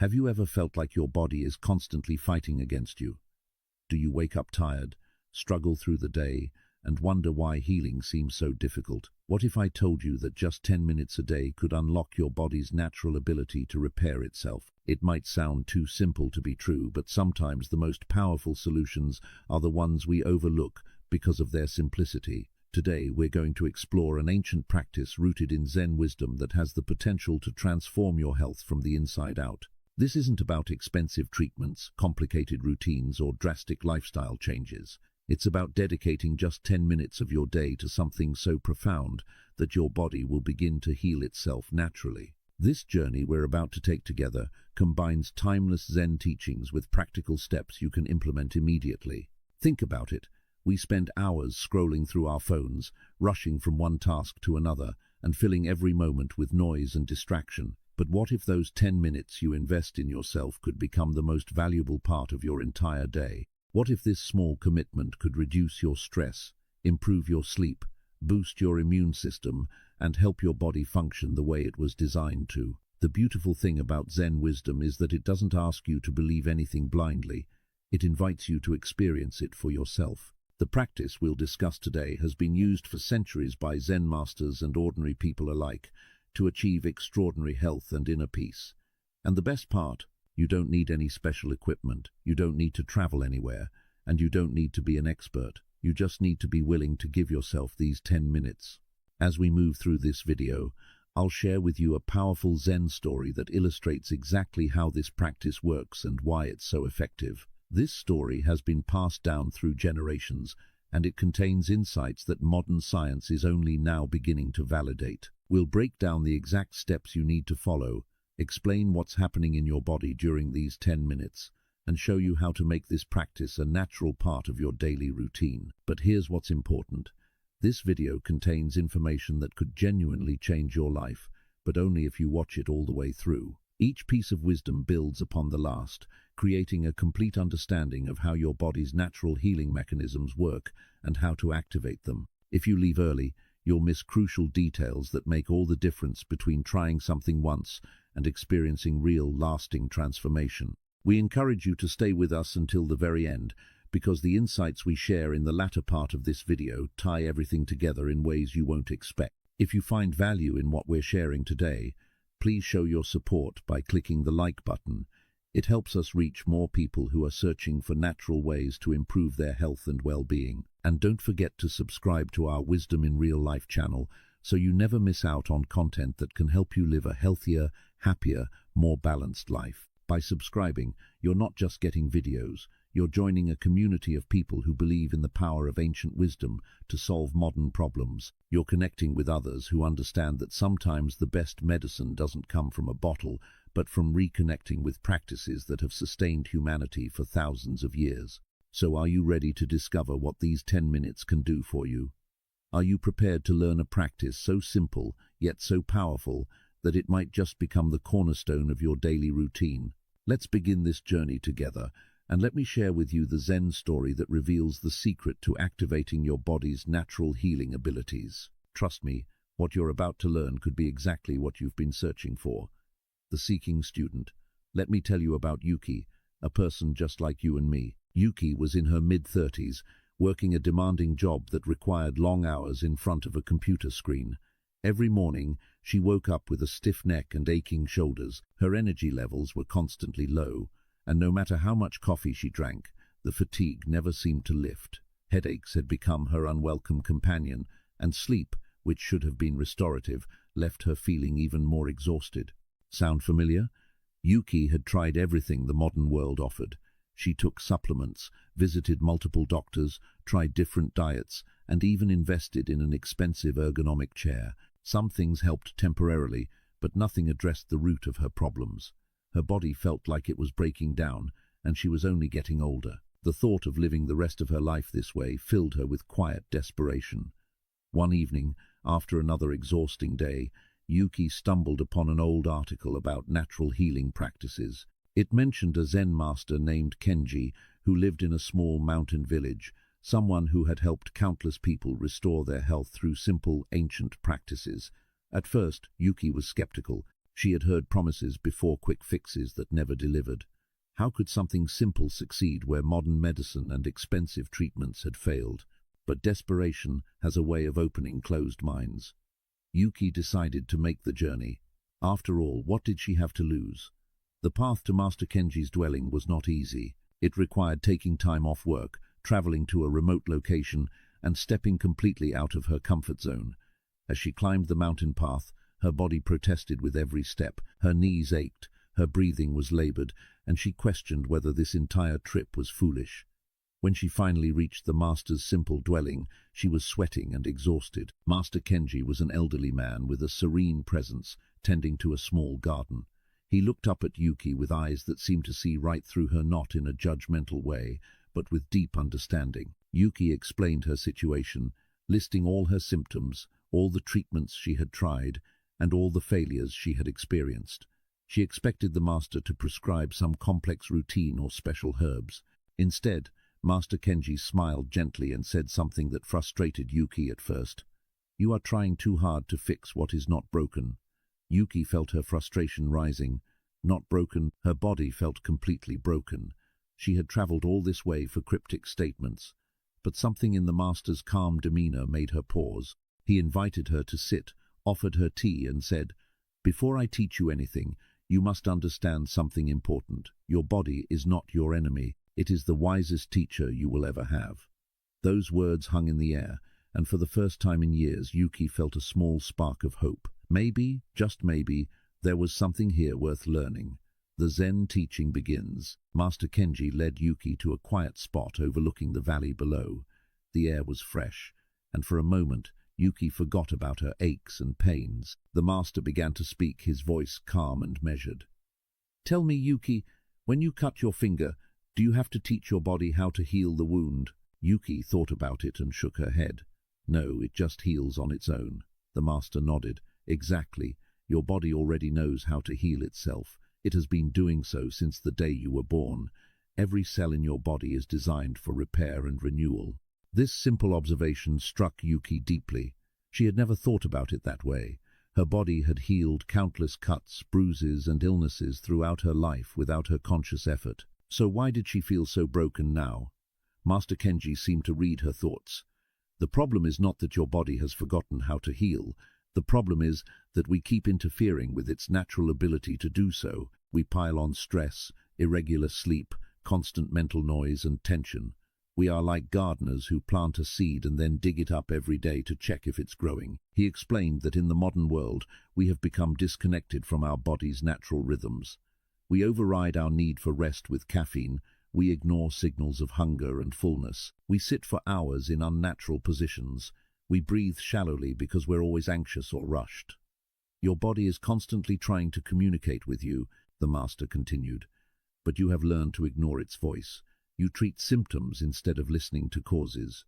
Have you ever felt like your body is constantly fighting against you? Do you wake up tired, struggle through the day, and wonder why healing seems so difficult? What if I told you that just 10 minutes a day could unlock your body's natural ability to repair itself? It might sound too simple to be true, but sometimes the most powerful solutions are the ones we overlook because of their simplicity. Today, we're going to explore an ancient practice rooted in Zen wisdom that has the potential to transform your health from the inside out. This isn't about expensive treatments, complicated routines, or drastic lifestyle changes. It's about dedicating just 10 minutes of your day to something so profound that your body will begin to heal itself naturally. This journey we're about to take together combines timeless Zen teachings with practical steps you can implement immediately. Think about it. We spend hours scrolling through our phones, rushing from one task to another, and filling every moment with noise and distraction. But what if those 10 minutes you invest in yourself could become the most valuable part of your entire day? What if this small commitment could reduce your stress, improve your sleep, boost your immune system, and help your body function the way it was designed to? The beautiful thing about Zen wisdom is that it doesn't ask you to believe anything blindly. It invites you to experience it for yourself. The practice we'll discuss today has been used for centuries by Zen masters and ordinary people alike to achieve extraordinary health and inner peace. And the best part, you don't need any special equipment, you don't need to travel anywhere, and you don't need to be an expert. You just need to be willing to give yourself these 10 minutes. As we move through this video, I'll share with you a powerful Zen story that illustrates exactly how this practice works and why it's so effective. This story has been passed down through generations, and it contains insights that modern science is only now beginning to validate. We'll break down the exact steps you need to follow, explain what's happening in your body during these 10 minutes, and show you how to make this practice a natural part of your daily routine. But here's what's important. This video contains information that could genuinely change your life, but only if you watch it all the way through. Each piece of wisdom builds upon the last, creating a complete understanding of how your body's natural healing mechanisms work and how to activate them. If you leave early, you'll miss crucial details that make all the difference between trying something once and experiencing real, lasting transformation. We encourage you to stay with us until the very end, because the insights we share in the latter part of this video tie everything together in ways you won't expect. If you find value in what we're sharing today, please show your support by clicking the like button. It helps us reach more people who are searching for natural ways to improve their health and well-being. And don't forget to subscribe to our Wisdom in Real Life channel so you never miss out on content that can help you live a healthier, happier, more balanced life. By subscribing, you're not just getting videos, you're joining a community of people who believe in the power of ancient wisdom to solve modern problems. You're connecting with others who understand that sometimes the best medicine doesn't come from a bottle, but from reconnecting with practices that have sustained humanity for thousands of years. So are you ready to discover what these 10 minutes can do for you? Are you prepared to learn a practice so simple, yet so powerful, that it might just become the cornerstone of your daily routine? Let's begin this journey together, and let me share with you the Zen story that reveals the secret to activating your body's natural healing abilities. Trust me, what you're about to learn could be exactly what you've been searching for. The seeking student. Let me tell you about Yuki, a person just like you and me. Yuki was in her mid-30s, working a demanding job that required long hours in front of a computer screen. Every morning, she woke up with a stiff neck and aching shoulders. Her energy levels were constantly low, and no matter how much coffee she drank, the fatigue never seemed to lift. Headaches had become her unwelcome companion, and sleep, which should have been restorative, left her feeling even more exhausted. Sound familiar? Yuki had tried everything the modern world offered. She took supplements, visited multiple doctors, tried different diets, and even invested in an expensive ergonomic chair. Some things helped temporarily, but nothing addressed the root of her problems. Her body felt like it was breaking down, and she was only getting older. The thought of living the rest of her life this way filled her with quiet desperation. One evening, after another exhausting day, Yuki stumbled upon an old article about natural healing practices. It mentioned a Zen master named Kenji who lived in a small mountain village, someone who had helped countless people restore their health through simple, ancient practices. At first, Yuki was skeptical. She had heard promises before, quick fixes that never delivered. How could something simple succeed where modern medicine and expensive treatments had failed? But desperation has a way of opening closed minds. Yuki decided to make the journey. After all, what did she have to lose? The path to Master Kenji's dwelling was not easy. It required taking time off work, traveling to a remote location, and stepping completely out of her comfort zone. As she climbed the mountain path, her body protested with every step. Her knees ached, her breathing was labored, and she questioned whether this entire trip was foolish. When she finally reached the master's simple dwelling, she was sweating and exhausted. Master Kenji was an elderly man with a serene presence, tending to a small garden. He looked up at Yuki with eyes that seemed to see right through her, not in a judgmental way, but with deep understanding. Yuki explained her situation, listing all her symptoms, all the treatments she had tried, and all the failures she had experienced. She expected the master to prescribe some complex routine or special herbs. Instead, Master Kenji smiled gently and said something that frustrated Yuki at first. "You are trying too hard to fix what is not broken." Yuki felt her frustration rising. Not broken, her body felt completely broken. She had traveled all this way for cryptic statements, but something in the master's calm demeanor made her pause. He invited her to sit, offered her tea, and said, "Before I teach you anything, you must understand something important. Your body is not your enemy. It is the wisest teacher you will ever have." Those words hung in the air, and for the first time in years, Yuki felt a small spark of hope. Maybe, just maybe, there was something here worth learning. The Zen teaching begins. Master Kenji led Yuki to a quiet spot overlooking the valley below. The air was fresh, and for a moment, Yuki forgot about her aches and pains. The master began to speak, his voice calm and measured. "Tell me, Yuki, when you cut your finger, do you have to teach your body how to heal the wound?" Yuki thought about it and shook her head. "No, it just heals on its own." The master nodded. "Exactly. Your body already knows how to heal itself. It has been doing so since the day you were born. Every cell in your body is designed for repair and renewal." This simple observation struck Yuki deeply. She had never thought about it that way. Her body had healed countless cuts, bruises, and illnesses throughout her life without her conscious effort. So why did she feel so broken now? Master Kenji seemed to read her thoughts. "The problem is not that your body has forgotten how to heal. The problem is that we keep interfering with its natural ability to do so. We pile on stress, irregular sleep, constant mental noise and tension. We are like gardeners who plant a seed and then dig it up every day to check if it's growing." He explained that in the modern world, we have become disconnected from our body's natural rhythms. We override our need for rest with caffeine. We ignore signals of hunger and fullness. We sit for hours in unnatural positions. We breathe shallowly because we're always anxious or rushed. "Your body is constantly trying to communicate with you," the master continued, "but you have learned to ignore its voice. You treat symptoms instead of listening to causes."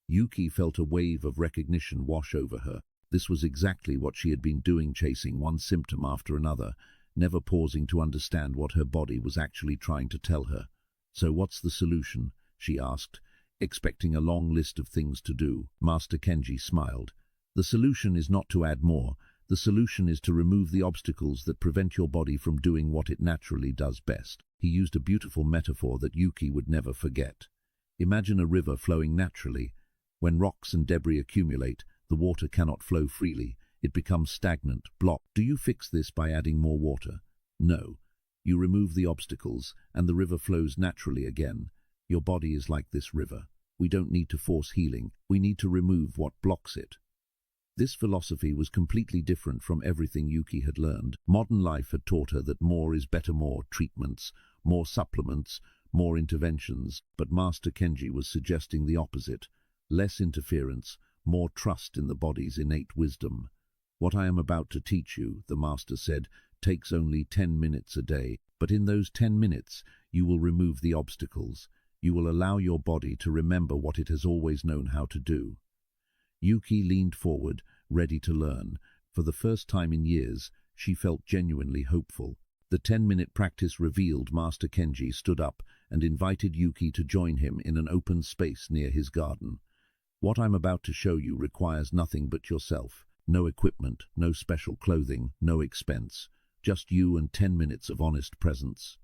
Yuki felt a wave of recognition wash over her. This was exactly what she had been doing, chasing one symptom after another, never pausing to understand what her body was actually trying to tell her. "So what's the solution?" she asked, expecting a long list of things to do. Master Kenji smiled. "The solution is not to add more. The solution is to remove the obstacles that prevent your body from doing what it naturally does best." He used a beautiful metaphor that Yuki would never forget. Imagine a river flowing naturally. When rocks and debris accumulate, the water cannot flow freely. It becomes stagnant, blocked. Do you fix this by adding more water? No. You remove the obstacles, and the river flows naturally again. Your body is like this river. We don't need to force healing. We need to remove what blocks it. This philosophy was completely different from everything Yuki had learned. Modern life had taught her that more is better, more treatments, more supplements, more interventions, but Master Kenji was suggesting the opposite. Less interference, more trust in the body's innate wisdom. "What I am about to teach you," the master said, "takes only 10 minutes a day, but in those 10 minutes you will remove the obstacles. You will allow your body to remember what it has always known how to do." Yuki leaned forward, ready to learn. For the first time in years, she felt genuinely hopeful. The 10-minute practice revealed. Master Kenji stood up and invited Yuki to join him in an open space near his garden. "What I'm about to show you requires nothing but yourself. No equipment, no special clothing, no expense. just you and 10 minutes of honest presence.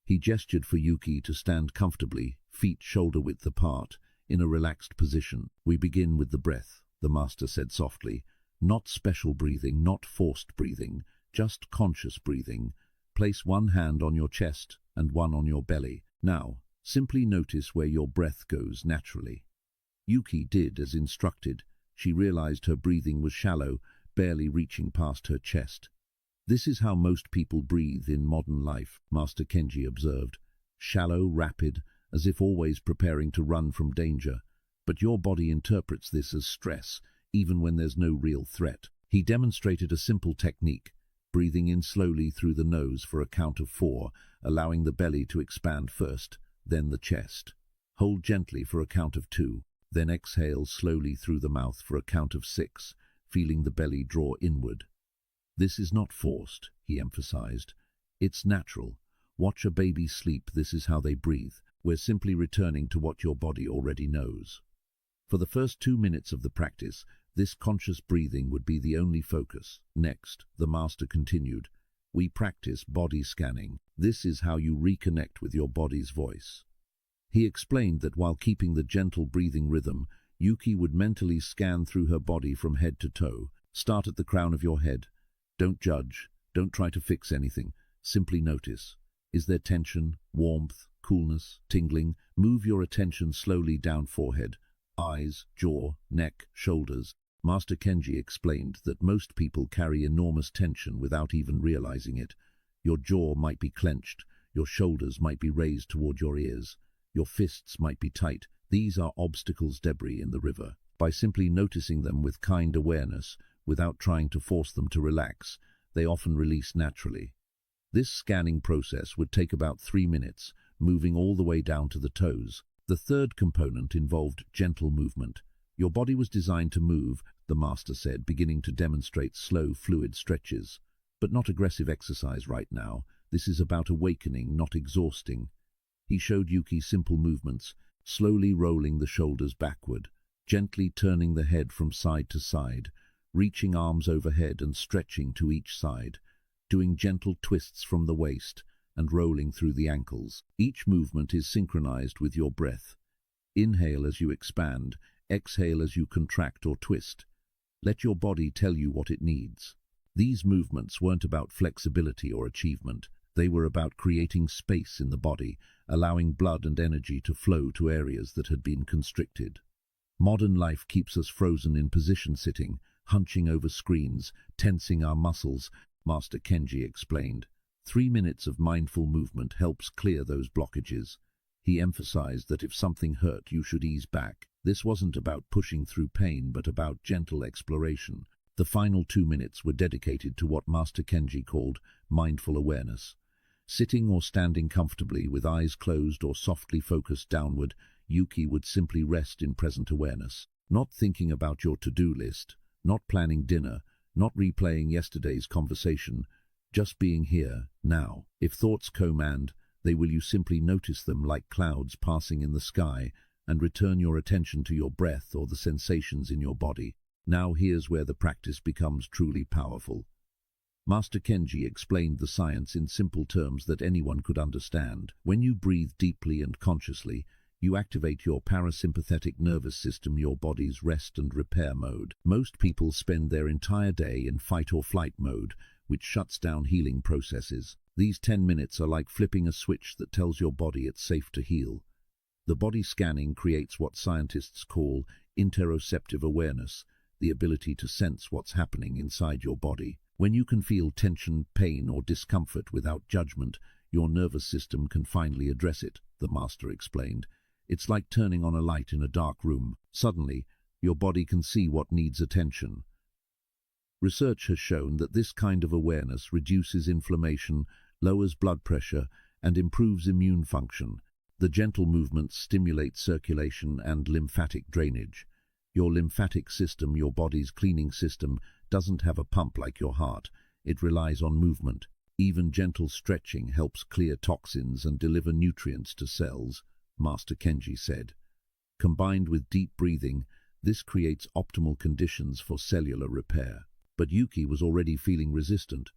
He gestured for Yuki to stand comfortably, feet shoulder-width apart, in a relaxed position. We begin with the breath, the master said softly. Not special breathing, not forced breathing, just conscious breathing. Place one hand on your chest and one on your belly. Now, simply notice where your breath goes naturally. Yuki did as instructed. She realized her breathing was shallow, barely reaching past her chest. This is how most people breathe in modern life, Master Kenji observed. Shallow, rapid, as if always preparing to run from danger. But your body interprets this as stress, even when there's no real threat. He demonstrated a simple technique, breathing in slowly through the nose for a count of 4, allowing the belly to expand first, then the chest. Hold gently for a count of 2, then exhale slowly through the mouth for a count of 6, feeling the belly draw inward. This is not forced, he emphasized. It's natural. Watch a baby sleep, this is how they breathe. We're simply returning to what your body already knows. For the first 2 minutes of the practice, this conscious breathing would be the only focus. Next, the master continued, we practice body scanning. This is how you reconnect with your body's voice. He explained that while keeping the gentle breathing rhythm, Yuki would mentally scan through her body from head to toe. Start at the crown of your head. Don't judge, don't try to fix anything, simply notice. Is there tension, warmth, coolness, tingling? Move your attention slowly down forehead, eyes, jaw, neck, shoulders. Master Kenji explained that most people carry enormous tension without even realizing it. Your jaw might be clenched, your shoulders might be raised toward your ears, your fists might be tight. These are obstacles, debris in the river. By simply noticing them with kind awareness, without trying to force them to relax, they often release naturally. This scanning process would take about 3 minutes, moving all the way down to the toes. The third component involved gentle movement. Your body was designed to move, the master said, beginning to demonstrate slow, fluid stretches. But not aggressive exercise right now. This is about awakening, not exhausting. He showed Yuki simple movements, slowly rolling the shoulders backward, gently turning the head from side to side, reaching arms overhead and stretching to each side, doing gentle twists from the waist and rolling through the ankles. Each movement is synchronized with your breath. Inhale as you expand, exhale as you contract or twist. Let your body tell you what it needs. These movements weren't about flexibility or achievement. They were about creating space in the body, allowing blood and energy to flow to areas that had been constricted. Modern life keeps us frozen in position sitting, hunching over screens, tensing our muscles, Master Kenji explained. 3 minutes of mindful movement helps clear those blockages. He emphasized that if something hurt, you should ease back. This wasn't about pushing through pain, but about gentle exploration. The final 2 minutes were dedicated to what Master Kenji called mindful awareness. Sitting or standing comfortably with eyes closed or softly focused downward, Yuki would simply rest in present awareness, not thinking about your to-do list, not planning dinner, not replaying yesterday's conversation, just being here, now. If thoughts command, will you simply notice them like clouds passing in the sky and return your attention to your breath or the sensations in your body. Now here's where the practice becomes truly powerful. Master Kenji explained the science in simple terms that anyone could understand. When you breathe deeply and consciously, you activate your parasympathetic nervous system, your body's rest and repair mode. Most people spend their entire day in fight or flight mode, which shuts down healing processes. These 10 minutes are like flipping a switch that tells your body it's safe to heal. The body scanning creates what scientists call interoceptive awareness, the ability to sense what's happening inside your body. When you can feel tension, pain, or discomfort without judgment, your nervous system can finally address it, the master explained. It's like turning on a light in a dark room. Suddenly, your body can see what needs attention. Research has shown that this kind of awareness reduces inflammation, lowers blood pressure, and improves immune function. The gentle movements stimulate circulation and lymphatic drainage. Your lymphatic system, your body's cleaning system, doesn't have a pump like your heart. It relies on movement. Even gentle stretching helps clear toxins and deliver nutrients to cells, Master Kenji said. Combined with deep breathing, this creates optimal conditions for cellular repair. But Yuki was already feeling resistant.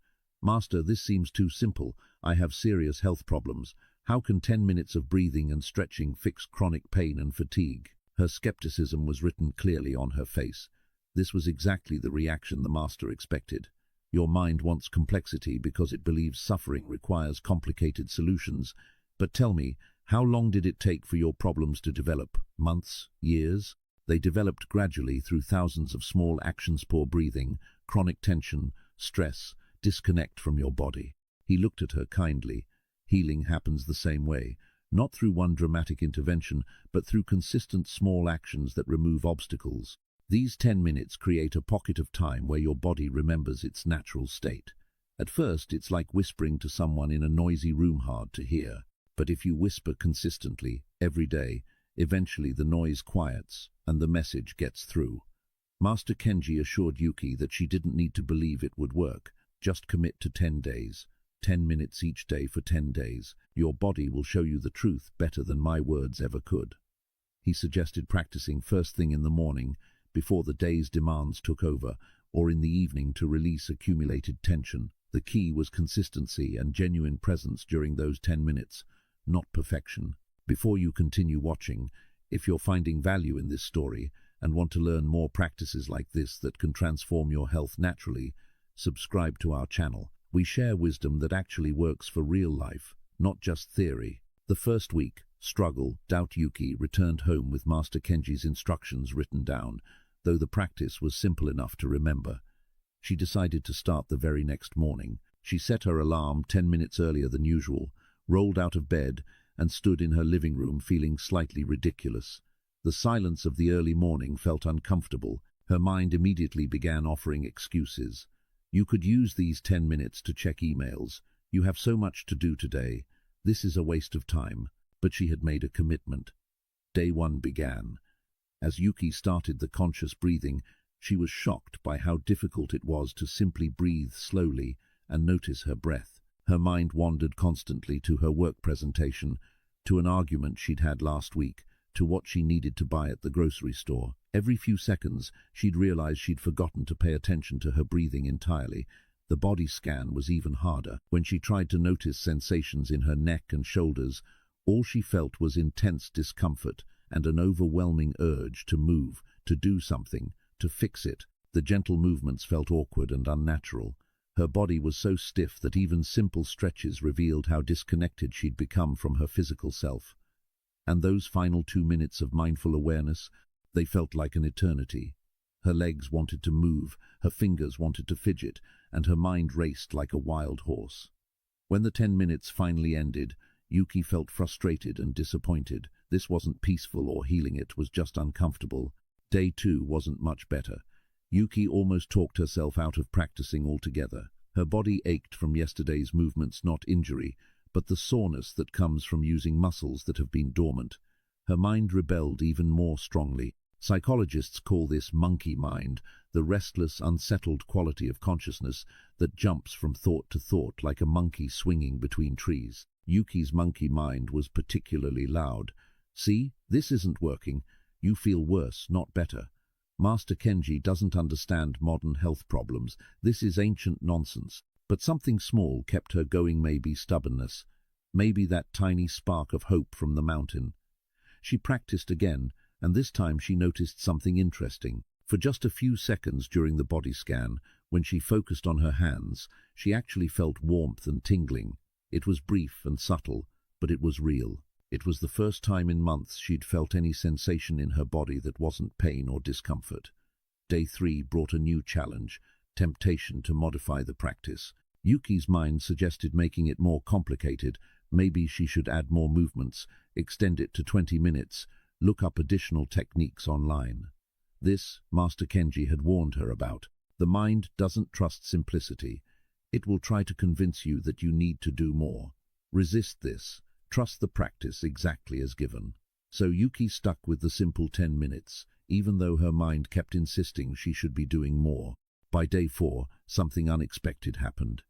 "Master, this seems too simple. I have serious health problems. How can 10 minutes of breathing and stretching fix chronic pain and fatigue?" Her skepticism was written clearly on her face. This was exactly the reaction the master expected. Your mind wants complexity because it believes suffering requires complicated solutions. But tell me, how long did it take for your problems to develop? Months? Years? They developed gradually through thousands of small actions: poor breathing, chronic tension, stress, disconnect from your body. He looked at her kindly. Healing happens the same way, not through one dramatic intervention, but through consistent small actions that remove obstacles. These 10 minutes create a pocket of time where your body remembers its natural state. At first, it's like whispering to someone in a noisy room, hard to hear. But if you whisper consistently, every day, eventually the noise quiets and the message gets through. Master Kenji assured Yuki that she didn't need to believe it would work. Just commit to 10 days. 10 minutes each day for 10 days. Your body will show you the truth better than my words ever could. He suggested practicing first thing in the morning, before the day's demands took over, or in the evening to release accumulated tension. The key was consistency and genuine presence during those 10 minutes, not perfection. Before you continue watching, if you're finding value in this story and want to learn more practices like this that can transform your health naturally, subscribe to our channel. We share wisdom that actually works for real life, not just theory. The first week, struggle, doubt. Yuki returned home with Master Kenji's instructions written down, though the practice was simple enough to remember. She decided to start the very next morning. She set her alarm 10 minutes earlier than usual, rolled out of bed, and stood in her living room feeling slightly ridiculous. The silence of the early morning felt uncomfortable. Her mind immediately began offering excuses. You could use these 10 minutes to check emails. You have so much to do today. This is a waste of time. But she had made a commitment. Day 1 began. As Yuki started the conscious breathing, she was shocked by how difficult it was to simply breathe slowly and notice her breath. Her mind wandered constantly to her work presentation, to an argument she'd had last week, to what she needed to buy at the grocery store. Every few seconds, she'd realized she'd forgotten to pay attention to her breathing entirely. The body scan was even harder. When she tried to notice sensations in her neck and shoulders, all she felt was intense discomfort and an overwhelming urge to move, to do something, to fix it. The gentle movements felt awkward and unnatural. Her body was so stiff that even simple stretches revealed how disconnected she'd become from her physical self. And those final 2 minutes of mindful awareness, they felt like an eternity. Her legs wanted to move, her fingers wanted to fidget, and her mind raced like a wild horse. When the 10 minutes finally ended, Yuki felt frustrated and disappointed. This wasn't peaceful or healing, it was just uncomfortable. Day 2 wasn't much better. Yuki almost talked herself out of practicing altogether. Her body ached from yesterday's movements, not injury, but the soreness that comes from using muscles that have been dormant. Her mind rebelled even more strongly. Psychologists call this monkey mind, the restless, unsettled quality of consciousness that jumps from thought to thought like a monkey swinging between trees. Yuki's monkey mind was particularly loud. "See, this isn't working. You feel worse, not better. Master Kenji doesn't understand modern health problems. This is ancient nonsense." But something small kept her going, maybe stubbornness, maybe that tiny spark of hope from the mountain. She practiced again, and this time she noticed something interesting. For just a few seconds during the body scan, when she focused on her hands, she actually felt warmth and tingling. It was brief and subtle, but it was real. It was the first time in months she'd felt any sensation in her body that wasn't pain or discomfort. Day 3 brought a new challenge, temptation to modify the practice. Yuki's mind suggested making it more complicated. Maybe she should add more movements, extend it to 20 minutes, look up additional techniques online. This, Master Kenji had warned her about. The mind doesn't trust simplicity. It will try to convince you that you need to do more. Resist this. Trust the practice exactly as given. So Yuki stuck with the simple 10 minutes, even though her mind kept insisting she should be doing more. By day 4, something unexpected happened.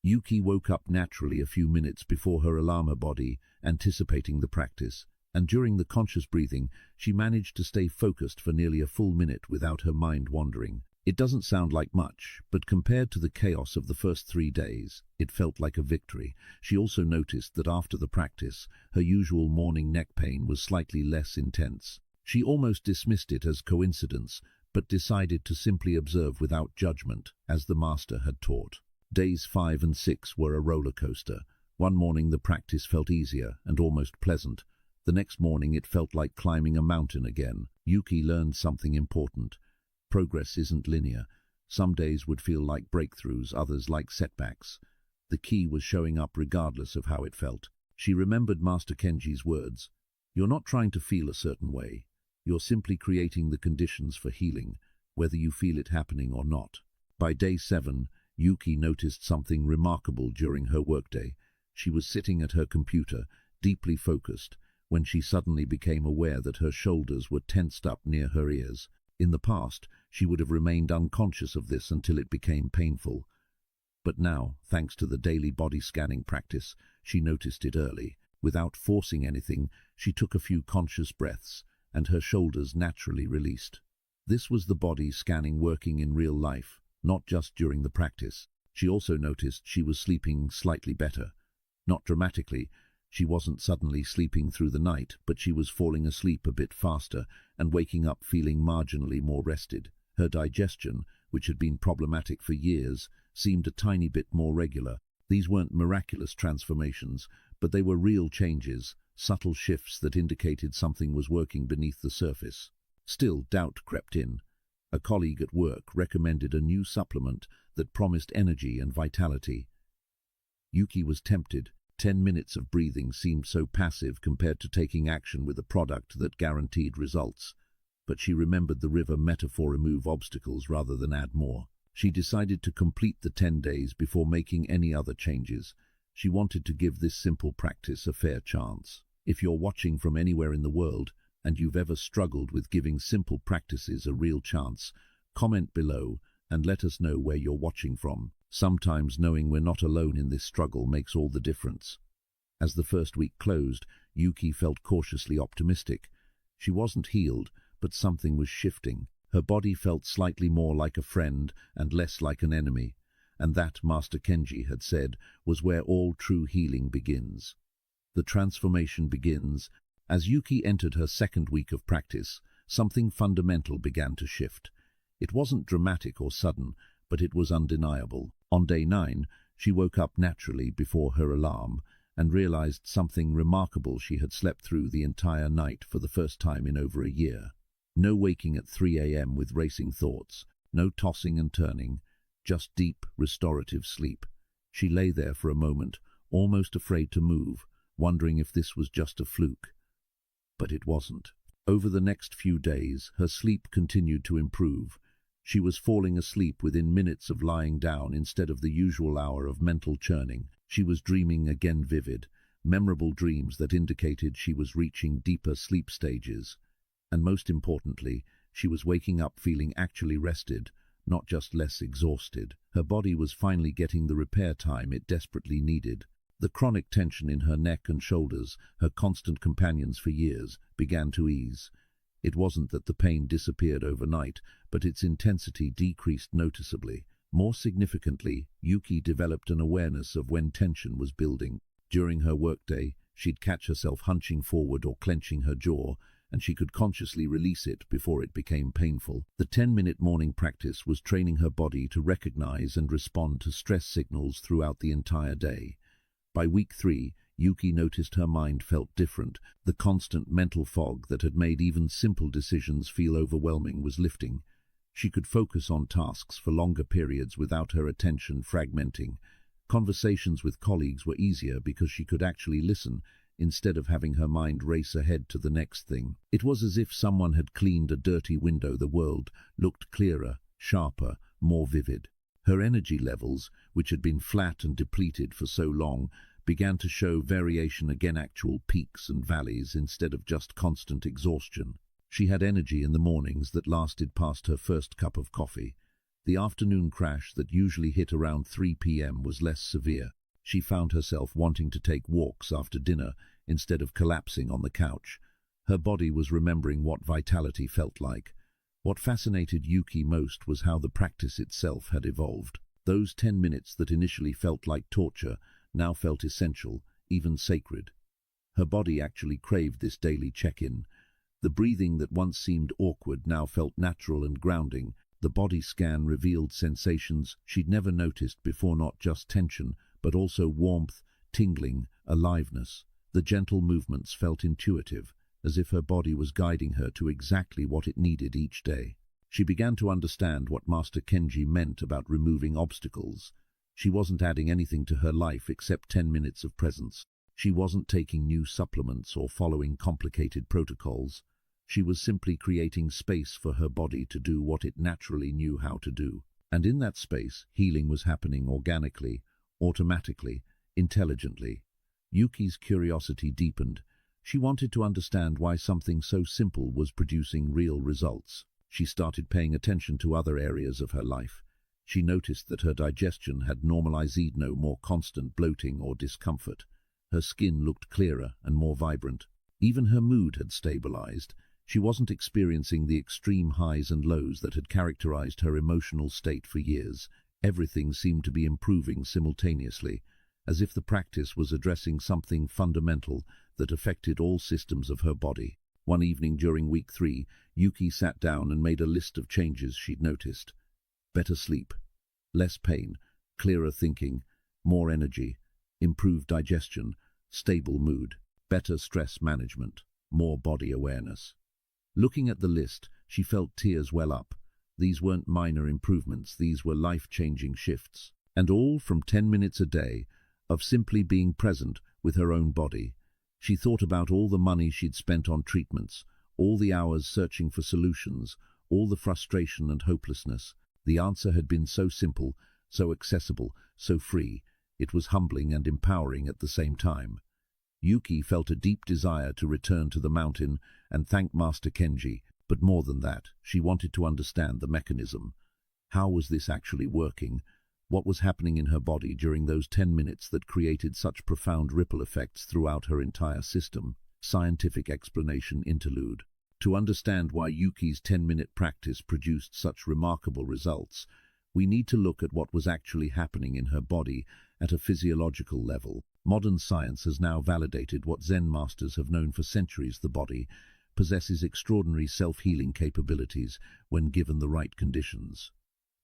Yuki woke up naturally a few minutes before her alarm. Her body, anticipating the practice, and during the conscious breathing, she managed to stay focused for nearly a full minute without her mind wandering. It doesn't sound like much, but compared to the chaos of the first 3 days, it felt like a victory. She also noticed that after the practice, her usual morning neck pain was slightly less intense. She almost dismissed it as coincidence, but decided to simply observe without judgment, as the master had taught. Days 5 and 6 were a roller coaster. One morning the practice felt easier and almost pleasant. The next morning it felt like climbing a mountain again. Yuki learned something important. Progress isn't linear. Some days would feel like breakthroughs, others like setbacks. The key was showing up regardless of how it felt. She remembered Master Kenji's words. You're not trying to feel a certain way. You're simply creating the conditions for healing, whether you feel it happening or not. By day 7, Yuki noticed something remarkable during her workday. She was sitting at her computer, deeply focused, when she suddenly became aware that her shoulders were tensed up near her ears. In the past, she would have remained unconscious of this until it became painful. But now, thanks to the daily body scanning practice, she noticed it early. Without forcing anything, she took a few conscious breaths, and her shoulders naturally released. This was the body scanning working in real life, not just during the practice. She also noticed she was sleeping slightly better. Not dramatically. She wasn't suddenly sleeping through the night, but she was falling asleep a bit faster and waking up feeling marginally more rested. Her digestion, which had been problematic for years, seemed a tiny bit more regular. These weren't miraculous transformations, but they were real changes, subtle shifts that indicated something was working beneath the surface. Still, doubt crept in. A colleague at work recommended a new supplement that promised energy and vitality. Yuki was tempted. 10 minutes of breathing seemed so passive compared to taking action with a product that guaranteed results. But she remembered the river metaphor: remove obstacles rather than add more. She decided to complete the 10 days before making any other changes. She wanted to give this simple practice a fair chance. If you're watching from anywhere in the world, and you've ever struggled with giving simple practices a real chance, comment below and let us know where you're watching from. Sometimes knowing we're not alone in this struggle makes all the difference. As the first week closed, Yuki felt cautiously optimistic. She wasn't healed, but something was shifting. Her body felt slightly more like a friend and less like an enemy. And that, Master Kenji had said, was where all true healing begins. The transformation begins. As Yuki entered her second week of practice, something fundamental began to shift. It wasn't dramatic or sudden, but it was undeniable. On day 9, she woke up naturally before her alarm and realized something remarkable: she had slept through the entire night for the first time in over a year. No waking at 3 a.m. with racing thoughts, no tossing and turning, just deep, restorative sleep. She lay there for a moment, almost afraid to move, wondering if this was just a fluke. But it wasn't. Over the next few days, her sleep continued to improve. She was falling asleep within minutes of lying down instead of the usual hour of mental churning. She was dreaming again, vivid, memorable dreams that indicated she was reaching deeper sleep stages. And most importantly, she was waking up feeling actually rested, not just less exhausted. Her body was finally getting the repair time it desperately needed. The chronic tension in her neck and shoulders, her constant companions for years, began to ease. It wasn't that the pain disappeared overnight, but its intensity decreased noticeably. More significantly, Yuki developed an awareness of when tension was building. During her workday, she'd catch herself hunching forward or clenching her jaw, and she could consciously release it before it became painful. The 10-minute morning practice was training her body to recognize and respond to stress signals throughout the entire day. By week 3, Yuki noticed her mind felt different. The constant mental fog that had made even simple decisions feel overwhelming was lifting. She could focus on tasks for longer periods without her attention fragmenting. Conversations with colleagues were easier because she could actually listen, instead of having her mind race ahead to the next thing. It was as if someone had cleaned a dirty window. The world looked clearer, sharper, more vivid. Her energy levels, which had been flat and depleted for so long, began to show variation again, actual peaks and valleys instead of just constant exhaustion. She had energy in the mornings that lasted past her first cup of coffee. The afternoon crash that usually hit around 3 p.m. was less severe. She found herself wanting to take walks after dinner instead of collapsing on the couch. Her body was remembering what vitality felt like. What fascinated Yuki most was how the practice itself had evolved. Those 10 minutes that initially felt like torture now felt essential, even sacred. Her body actually craved this daily check-in. The breathing that once seemed awkward now felt natural and grounding. The body scan revealed sensations she'd never noticed before, not just tension, but also warmth, tingling, aliveness. The gentle movements felt intuitive, as if her body was guiding her to exactly what it needed each day. She began to understand what Master Kenji meant about removing obstacles. She wasn't adding anything to her life except 10 minutes of presence. She wasn't taking new supplements or following complicated protocols. She was simply creating space for her body to do what it naturally knew how to do. And in that space, healing was happening organically, automatically, intelligently. Yuki's curiosity deepened. She wanted to understand why something so simple was producing real results. She started paying attention to other areas of her life. She noticed that her digestion had normalized, no more constant bloating or discomfort. Her skin looked clearer and more vibrant. Even her mood had stabilized. She wasn't experiencing the extreme highs and lows that had characterized her emotional state for years. Everything seemed to be improving simultaneously, as if the practice was addressing something fundamental that affected all systems of her body. One evening during week 3, Yuki sat down and made a list of changes she'd noticed. Better sleep, less pain, clearer thinking, more energy, improved digestion, stable mood, better stress management, more body awareness. Looking at the list, she felt tears well up. These weren't minor improvements, these were life-changing shifts. And all from 10 minutes a day of simply being present with her own body. She thought about all the money she'd spent on treatments, all the hours searching for solutions, all the frustration and hopelessness. The answer had been so simple, so accessible, so free. It was humbling and empowering at the same time. Yuki felt a deep desire to return to the mountain and thank Master Kenji, but more than that, she wanted to understand the mechanism. How was this actually working? What was happening in her body during those 10 minutes that created such profound ripple effects throughout her entire system? Scientific explanation interlude. To understand why Yuki's 10-minute practice produced such remarkable results, we need to look at what was actually happening in her body at a physiological level. Modern science has now validated what Zen masters have known for centuries: the body possesses extraordinary self-healing capabilities when given the right conditions.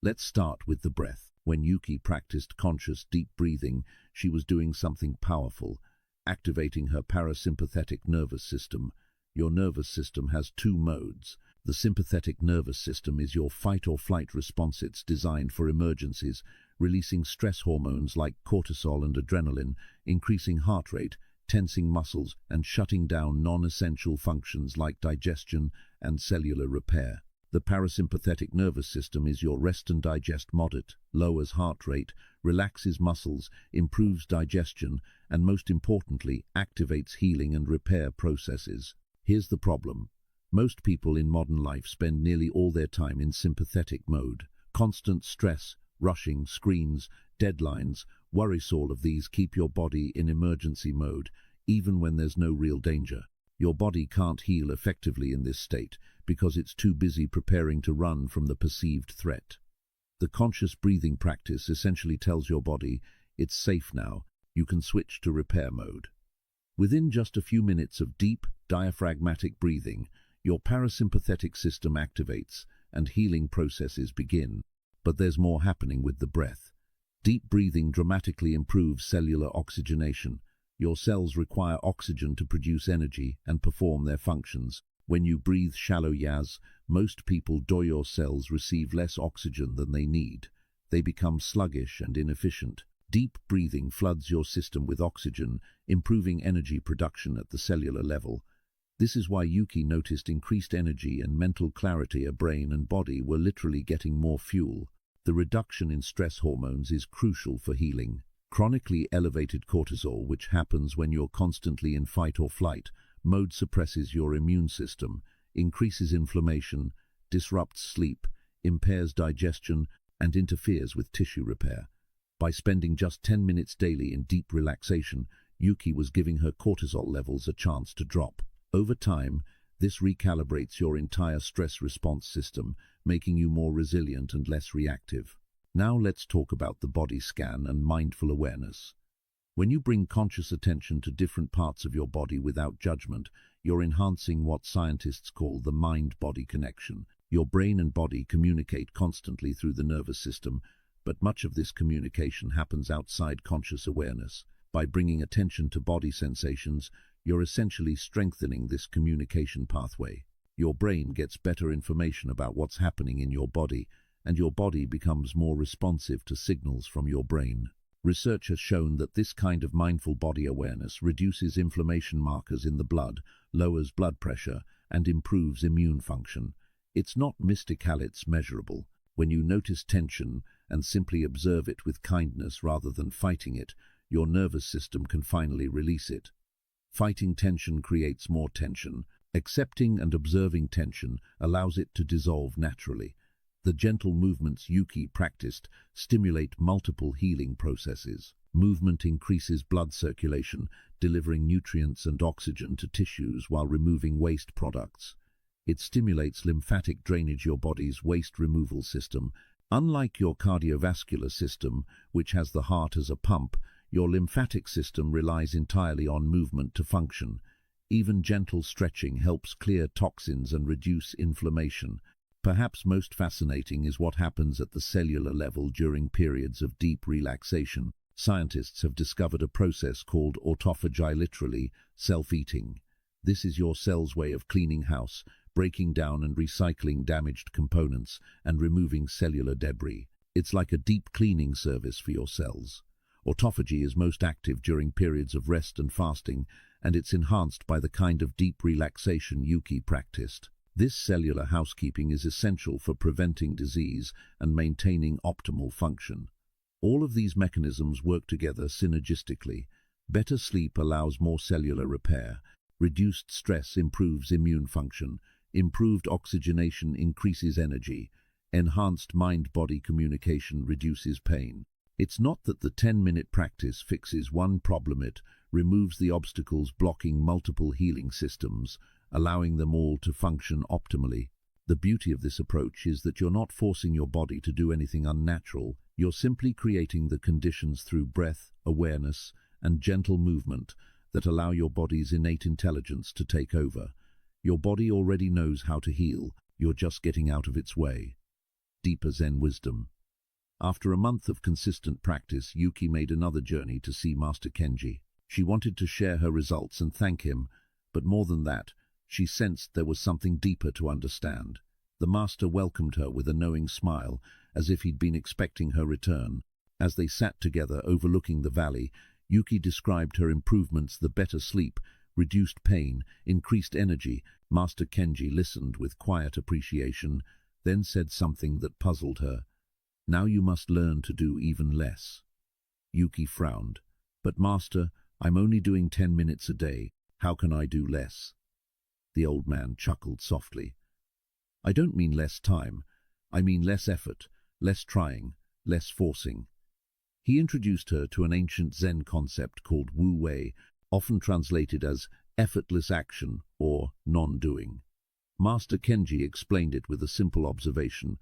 Let's start with the breath. When Yuki practiced conscious deep breathing, she was doing something powerful, activating her parasympathetic nervous system. Your nervous system has two modes. The sympathetic nervous system is your fight-or-flight response. It's designed for emergencies, releasing stress hormones like cortisol and adrenaline, increasing heart rate, tensing muscles, and shutting down non-essential functions like digestion and cellular repair. The parasympathetic nervous system is your rest and digest mode. It lowers heart rate, relaxes muscles, improves digestion, and most importantly, activates healing and repair processes. Here's the problem. Most people in modern life spend nearly all their time in sympathetic mode. Constant stress, rushing, screens, deadlines, worries, all of these keep your body in emergency mode, even when there's no real danger. Your body can't heal effectively in this state because it's too busy preparing to run from the perceived threat. The conscious breathing practice essentially tells your body, it's safe now, you can switch to repair mode. Within just a few minutes of deep, diaphragmatic breathing, your parasympathetic system activates and healing processes begin. But there's more happening with the breath. Deep breathing dramatically improves cellular oxygenation. Your cells require oxygen to produce energy and perform their functions. When you breathe shallow yas, most people your cells receive less oxygen than they need. They become sluggish and inefficient. Deep breathing floods your system with oxygen, improving energy production at the cellular level. This is why Yuki noticed increased energy and mental clarity. Her brain and body were literally getting more fuel. The reduction in stress hormones is crucial for healing. Chronically elevated cortisol, which happens when you're constantly in fight or flight mode, suppresses your immune system, increases inflammation, disrupts sleep, impairs digestion, and interferes with tissue repair. By spending just 10 minutes daily in deep relaxation, Yuki was giving her cortisol levels a chance to drop. Over time, This recalibrates your entire stress response system, making you more resilient and less reactive. Now let's talk about the body scan and mindful awareness. When you bring conscious attention to different parts of your body without judgment, you're enhancing what scientists call the mind-body connection. Your brain and body communicate constantly through the nervous system, but much of this communication happens outside conscious awareness. By bringing attention to body sensations, you're essentially strengthening this communication pathway. Your brain gets better information about what's happening in your body, and your body becomes more responsive to signals from your brain. Research has shown that this kind of mindful body awareness reduces inflammation markers in the blood, lowers blood pressure, and improves immune function. It's not mystical, it's measurable. When you notice tension and simply observe it with kindness rather than fighting it, your nervous system can finally release it. Fighting tension creates more tension. Accepting and observing tension allows it to dissolve naturally. The gentle movements Yuki practiced stimulate multiple healing processes. Movement increases blood circulation, delivering nutrients and oxygen to tissues while removing waste products. It stimulates lymphatic drainage, your body's waste removal system. Unlike your cardiovascular system, which has the heart as a pump, your lymphatic system relies entirely on movement to function. Even gentle stretching helps clear toxins and reduce inflammation. Perhaps most fascinating is what happens at the cellular level during periods of deep relaxation. Scientists have discovered a process called autophagy, literally self-eating. This is your cell's way of cleaning house, breaking down and recycling damaged components and removing cellular debris. It's like a deep cleaning service for your cells. Autophagy is most active during periods of rest and fasting, and it's enhanced by the kind of deep relaxation Yuki practiced. This cellular housekeeping is essential for preventing disease and maintaining optimal function. All of these mechanisms work together synergistically. Better sleep allows more cellular repair. Reduced stress improves immune function. Improved oxygenation increases energy. Enhanced mind-body communication reduces pain. It's not that the 10-minute practice fixes one problem, it removes the obstacles blocking multiple healing systems, allowing them all to function optimally. The beauty of this approach is that you're not forcing your body to do anything unnatural. You're simply creating the conditions through breath, awareness, and gentle movement that allow your body's innate intelligence to take over. Your body already knows how to heal, you're just getting out of its way. Deeper Zen wisdom. After a month of consistent practice, Yuki made another journey to see Master Kenji. She wanted to share her results and thank him, but more than that, she sensed there was something deeper to understand. The master welcomed her with a knowing smile, as if he'd been expecting her return. As they sat together overlooking the valley, Yuki described her improvements: the better sleep, reduced pain, increased energy. Master Kenji listened with quiet appreciation, then said something that puzzled her. "Now you must learn to do even less." Yuki frowned. "But Master, I'm only doing 10 minutes a day. How can I do less?" The old man chuckled softly. "I don't mean less time. I mean less effort, less trying, less forcing." He introduced her to an ancient Zen concept called Wu Wei, often translated as effortless action or non-doing. Master Kenji explained it with a simple observation.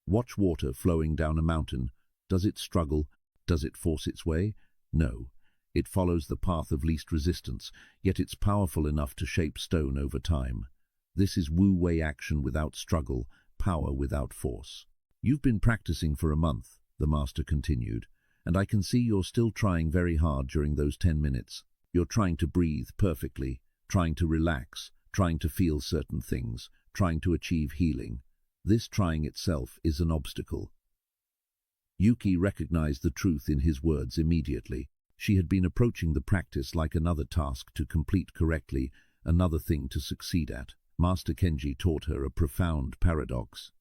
Watch water flowing down a mountain. Does it struggle? Does it force its way? No. It follows the path of least resistance, yet it's powerful enough to shape stone over time. This is Wu Wei action without struggle, power without force. "You've been practicing for a month," the master continued, "and I can see you're still trying very hard during those 10 minutes. You're trying to breathe perfectly, trying to relax, trying to feel certain things, trying to achieve healing. This trying itself is an obstacle." Yuki recognized the truth in his words immediately. She had been approaching the practice like another task to complete correctly, another thing to succeed at. Master Kenji taught her a profound paradox.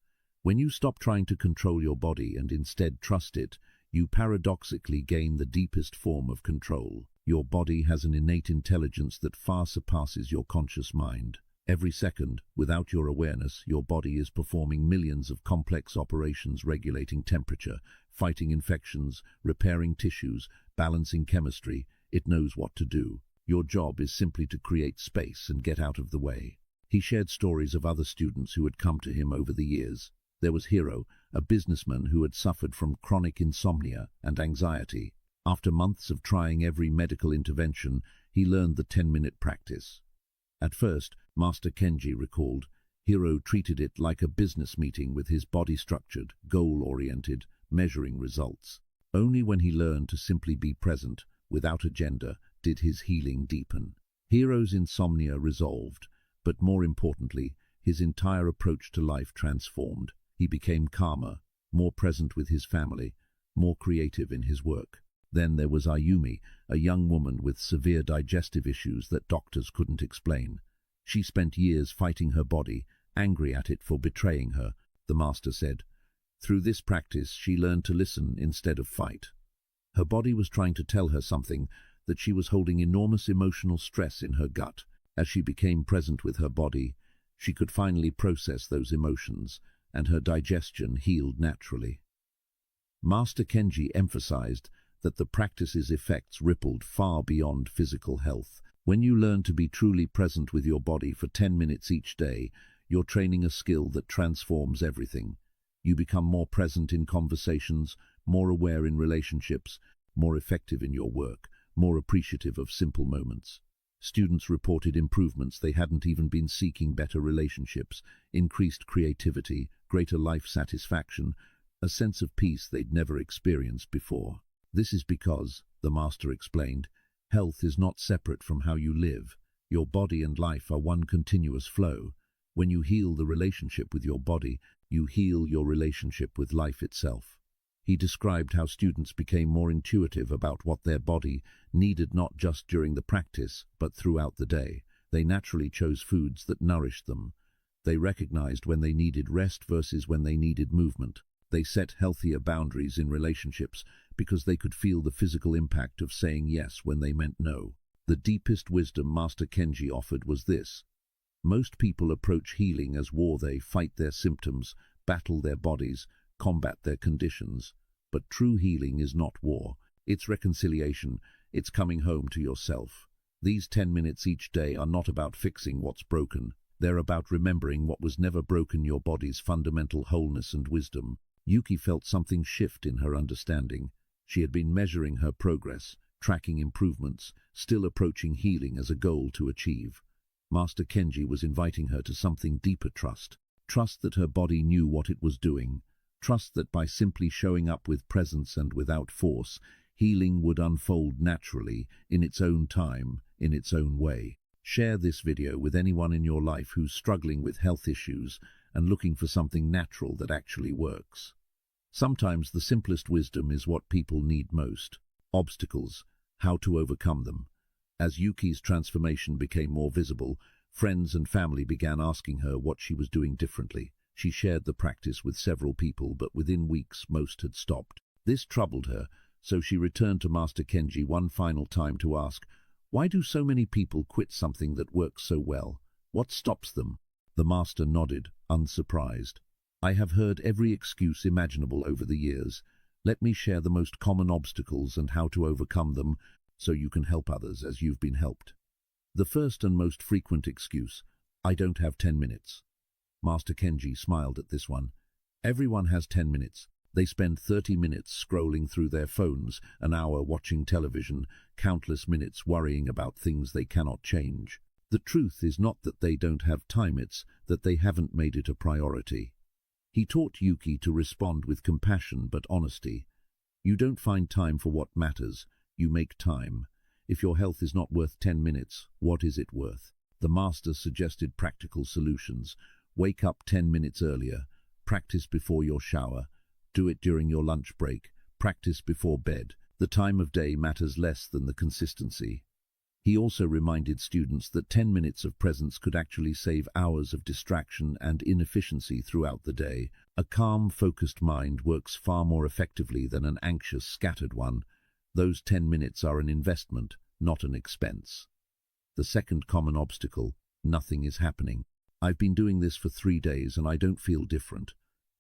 When you stop trying to control your body and instead trust it, you paradoxically gain the deepest form of control. Your body has an innate intelligence that far surpasses your conscious mind. Every second, without your awareness, your body is performing millions of complex operations, regulating temperature, fighting infections, repairing tissues, balancing chemistry. It knows what to do. Your job is simply to create space and get out of the way. He shared stories of other students who had come to him over the years. There was Hiro, a businessman who had suffered from chronic insomnia and anxiety. After months of trying every medical intervention, he learned the 10-minute practice. At first, Master Kenji recalled, Hiro treated it like a business meeting with his body structured, goal-oriented, measuring results. Only when he learned to simply be present, without agenda, did his healing deepen. Hiro's insomnia resolved, but more importantly, his entire approach to life transformed. He became calmer, more present with his family, more creative in his work. Then there was Ayumi, a young woman with severe digestive issues that doctors couldn't explain. She spent years fighting her body, angry at it for betraying her, the master said. Through this practice, she learned to listen instead of fight. Her body was trying to tell her something, that she was holding enormous emotional stress in her gut. As she became present with her body, she could finally process those emotions, and her digestion healed naturally. Master Kenji emphasized that the practice's effects rippled far beyond physical health. When you learn to be truly present with your body for 10 minutes each day, you're training a skill that transforms everything. You become more present in conversations, more aware in relationships, more effective in your work, more appreciative of simple moments. Students reported improvements they hadn't even been seeking: better relationships, increased creativity, greater life satisfaction, a sense of peace they'd never experienced before. This is because, the master explained, health is not separate from how you live. Your body and life are one continuous flow. When you heal the relationship with your body, you heal your relationship with life itself. He described how students became more intuitive about what their body needed, not just during the practice, but throughout the day. They naturally chose foods that nourished them. They recognized when they needed rest versus when they needed movement. They set healthier boundaries in relationships because they could feel the physical impact of saying yes when they meant no. The deepest wisdom Master Kenji offered was this: most people approach healing as war. They fight their symptoms, battle their bodies, combat their conditions. But true healing is not war. It's reconciliation. It's coming home to yourself. These 10 minutes each day are not about fixing what's broken. They're about remembering what was never broken: your body's fundamental wholeness and wisdom. Yuki felt something shift in her understanding. She had been measuring her progress, tracking improvements, still approaching healing as a goal to achieve. Master Kenji was inviting her to something deeper: trust. Trust that her body knew what it was doing. Trust that by simply showing up with presence and without force, healing would unfold naturally, in its own time, in its own way. Share this video with anyone in your life who's struggling with health issues and looking for something natural that actually works. Sometimes the simplest wisdom is what people need most. Obstacles, how to overcome them. As Yuki's transformation became more visible, friends and family began asking her what she was doing differently. She shared the practice with several people, but within weeks most had stopped. This troubled her, so she returned to Master Kenji one final time to ask, why do so many people quit something that works so well? What stops them? The master nodded, unsurprised. I have heard every excuse imaginable over the years. Let me share the most common obstacles and how to overcome them, so you can help others as you've been helped. The first and most frequent excuse: I don't have 10 minutes. Master Kenji smiled at this one. Everyone has 10 minutes. They spend 30 minutes scrolling through their phones, an hour watching television, countless minutes worrying about things they cannot change. The truth is not that they don't have time, it's that they haven't made it a priority. He taught Yuki to respond with compassion but honesty. You don't find time for what matters, you make time. If your health is not worth 10 minutes, what is it worth? The master suggested practical solutions. Wake up 10 minutes earlier. Practice before your shower. Do it during your lunch break. Practice before bed. The time of day matters less than the consistency. He also reminded students that 10 minutes of presence could actually save hours of distraction and inefficiency throughout the day. A calm, focused mind works far more effectively than an anxious, scattered one. Those 10 minutes are an investment, not an expense. The second common obstacle: nothing is happening. I've been doing this for 3 days and I don't feel different.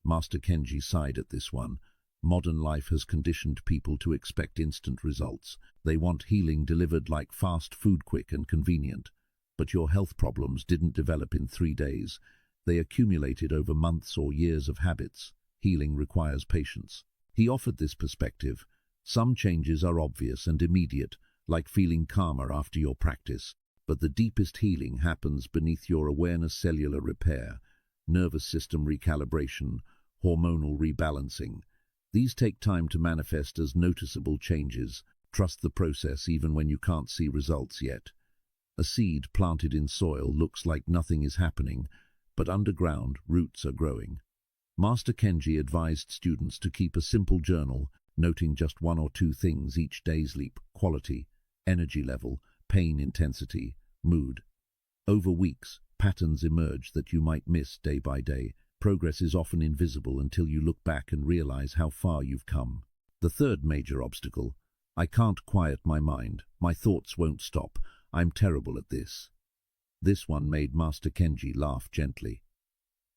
Master Kenji sighed at this one. Modern life has conditioned people to expect instant results. They want healing delivered like fast food, quick and convenient. But your health problems didn't develop in 3 days. They accumulated over months or years of habits. Healing requires patience. He offered this perspective. Some changes are obvious and immediate, like feeling calmer after your practice, but the deepest healing happens beneath your awareness: cellular repair, nervous system recalibration, hormonal rebalancing. These take time to manifest as noticeable changes. Trust the process even when you can't see results yet. A seed planted in soil looks like nothing is happening, but underground roots are growing. Master Kenji advised students to keep a simple journal, noting just 1 or 2 things each day: sleep quality, energy level, pain intensity, mood. Over weeks, patterns emerge that you might miss day by day. Progress is often invisible until you look back and realize how far you've come. The third major obstacle: I can't quiet my mind. My thoughts won't stop. I'm terrible at this. This one made Master Kenji laugh gently.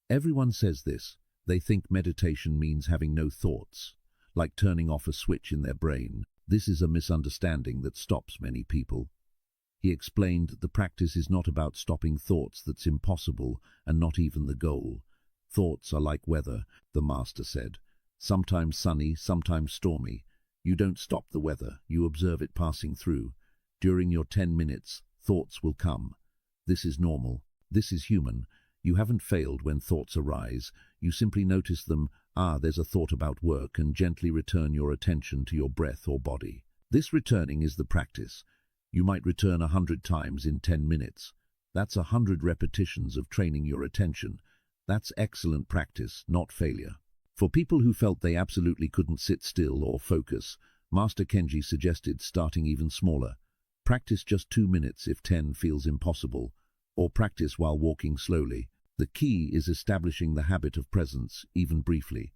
Everyone says this. They think meditation means having no thoughts, like turning off a switch in their brain. This is a misunderstanding that stops many people. He explained that the practice is not about stopping thoughts. That's impossible, and not even the goal. Thoughts are like weather, the master said. Sometimes sunny, sometimes stormy. You don't stop the weather, you observe it passing through. During your 10 minutes, thoughts will come. This is normal. This is human. You haven't failed when thoughts arise. You simply notice them. There's a thought about work, and gently return your attention to your breath or body. This returning is the practice. You might return 100 times in 10 minutes. That's 100 repetitions of training your attention. That's excellent practice, not failure. For people who felt they absolutely couldn't sit still or focus, Master Kenji suggested starting even smaller. Practice just 2 minutes if 10 feels impossible, or practice while walking slowly. The key is establishing the habit of presence, even briefly.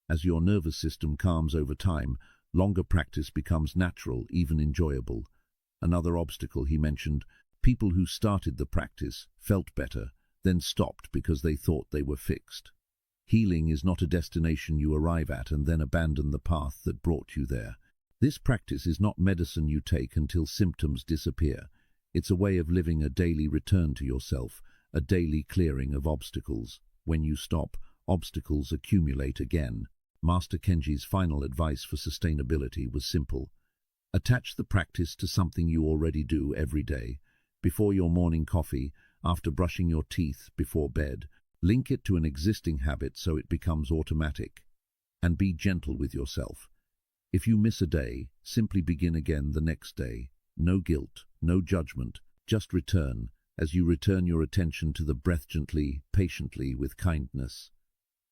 As your nervous system calms over time, longer practice becomes natural, even enjoyable. Another obstacle he mentioned: people who started the practice, felt better, then stopped because they thought they were fixed. Healing is not a destination you arrive at and then abandon the path that brought you there. This practice is not medicine you take until symptoms disappear. It's a way of living, a daily return to yourself, a daily clearing of obstacles. When you stop, obstacles accumulate again. Master Kenji's final advice for sustainability was simple. Attach the practice to something you already do every day. Before your morning coffee, after brushing your teeth, before bed. Link it to an existing habit so it becomes automatic. And be gentle with yourself. If you miss a day, simply begin again the next day. No guilt, no judgment, just return. As you return your attention to the breath, gently, patiently, with kindness.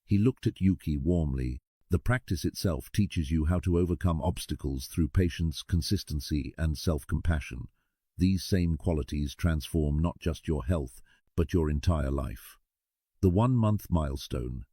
He looked at Yuki warmly. The practice itself teaches you how to overcome obstacles through patience, consistency, and self-compassion. These same qualities transform not just your health, but your entire life. The 1-month milestone.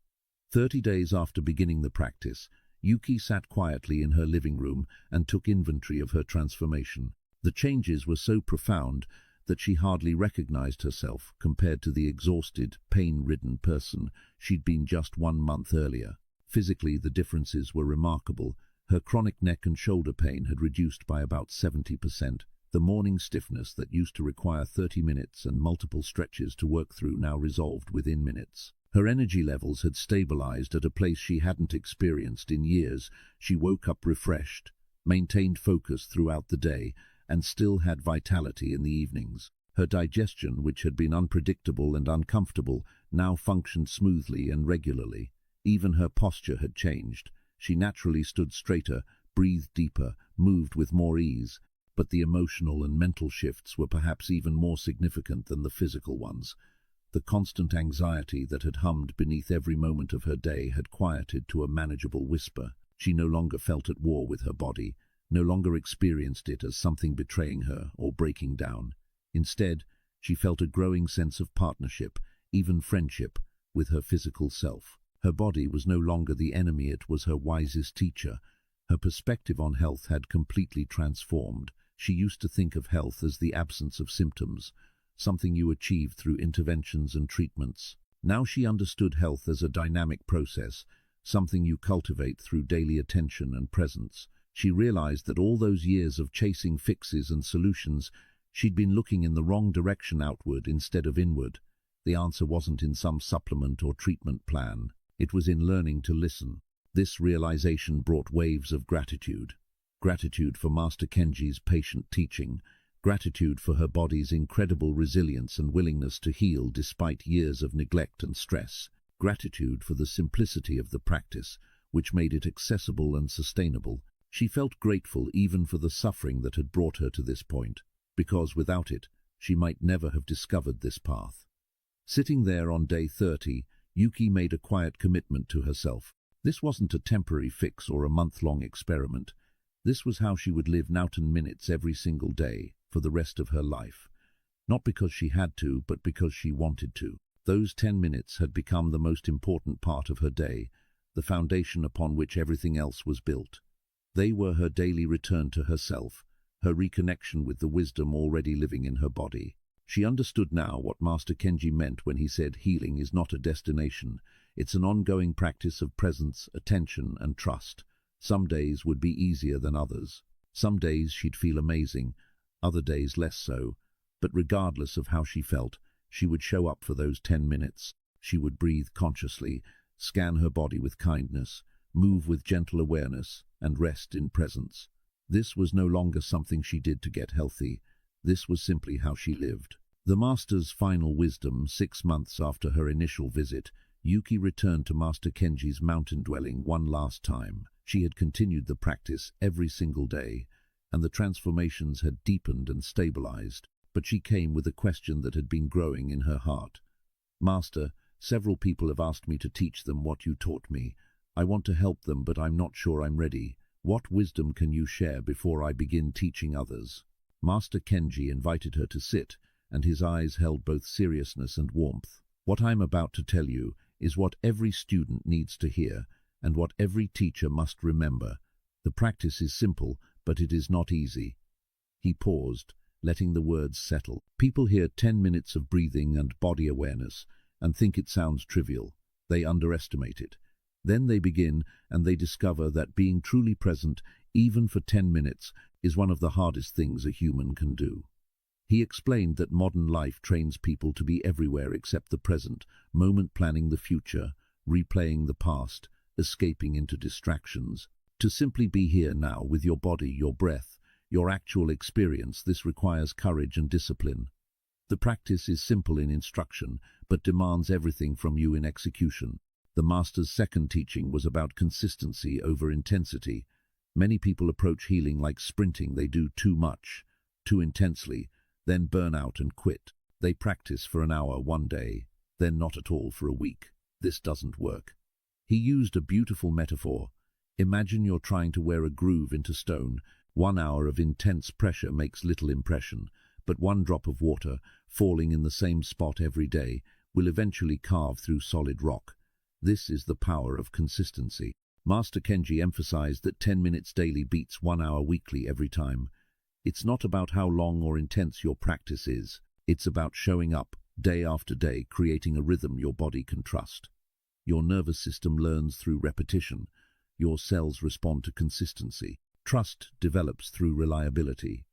30 days after beginning the practice, Yuki sat quietly in her living room and took inventory of her transformation. The changes were so profound that she hardly recognized herself compared to the exhausted, pain-ridden person she'd been just 1 month earlier. Physically, the differences were remarkable. Her chronic neck and shoulder pain had reduced by about 70%. The morning stiffness that used to require 30 minutes and multiple stretches to work through now resolved within minutes. Her energy levels had stabilized at a place she hadn't experienced in years. She woke up refreshed, maintained focus throughout the day, and still had vitality in the evenings. Her digestion, which had been unpredictable and uncomfortable, now functioned smoothly and regularly. Even her posture had changed. She naturally stood straighter, breathed deeper, moved with more ease. But the emotional and mental shifts were perhaps even more significant than the physical ones. The constant anxiety that had hummed beneath every moment of her day had quieted to a manageable whisper. She no longer felt at war with her body, no longer experienced it as something betraying her or breaking down. Instead, she felt a growing sense of partnership, even friendship, with her physical self. Her body was no longer the enemy, it was her wisest teacher. Her perspective on health had completely transformed. She used to think of health as the absence of symptoms, something you achieved through interventions and treatments. Now she understood health as a dynamic process, something you cultivate through daily attention and presence. She realized that all those years of chasing fixes and solutions She'd been looking in the wrong direction, outward instead of inward. The answer wasn't in some supplement or treatment plan. It was in learning to listen. This realization brought waves of gratitude. Gratitude for Master Kenji's patient teaching. Gratitude for her body's incredible resilience and willingness to heal despite years of neglect and stress. Gratitude for the simplicity of the practice, which made it accessible and sustainable. She felt grateful even for the suffering that had brought her to this point, because without it, she might never have discovered this path. Sitting there on day 30, Yuki made a quiet commitment to herself. This wasn't a temporary fix or a month-long experiment. This was how she would live now 10 minutes every single day for the rest of her life. Not because she had to, but because she wanted to. Those 10 minutes had become the most important part of her day, the foundation upon which everything else was built. They were her daily return to herself, her reconnection with the wisdom already living in her body. She understood now what Master Kenji meant when he said healing is not a destination. It's an ongoing practice of presence, attention, and trust. Some days would be easier than others. Some days she'd feel amazing, other days less so. But regardless of how she felt, she would show up for those 10 minutes. She would breathe consciously, scan her body with kindness, move with gentle awareness, and rest in presence. This was no longer something she did to get healthy. This was simply how she lived. The Master's final wisdom. 6 months after her initial visit, Yuki returned to Master Kenji's mountain dwelling one last time. She had continued the practice every single day, and the transformations had deepened and stabilized. But she came with a question that had been growing in her heart. Master, several people have asked me to teach them what you taught me. I want to help them, but I'm not sure I'm ready. What wisdom can you share before I begin teaching others? Master Kenji invited her to sit, and his eyes held both seriousness and warmth. What I'm about to tell you is what every student needs to hear, and what every teacher must remember. The practice is simple, but it is not easy. He paused, letting the words settle. People hear 10 minutes of breathing and body awareness and think it sounds trivial. They underestimate it. Then they begin and they discover that being truly present, even for 10 minutes, is one of the hardest things a human can do. He explained that modern life trains people to be everywhere except the present, moment planning the future, replaying the past, escaping into distractions. To simply be here now with your body, your breath, your actual experience, this requires courage and discipline. The practice is simple in instruction, but demands everything from you in execution. The Master's second teaching was about consistency over intensity. Many people approach healing like sprinting. They do too much, too intensely, then burn out and quit. They practice for an hour one day, then not at all for a week. This doesn't work. He used a beautiful metaphor. Imagine you're trying to wear a groove into stone. 1 hour of intense pressure makes little impression, but 1 drop of water, falling in the same spot every day, will eventually carve through solid rock. This is the power of consistency. Master Kenji emphasized that 10 minutes daily beats 1 hour weekly every time. It's not about how long or intense your practice is. It's about showing up, day after day, creating a rhythm your body can trust. Your nervous system learns through repetition. Your cells respond to consistency. Trust develops through reliability.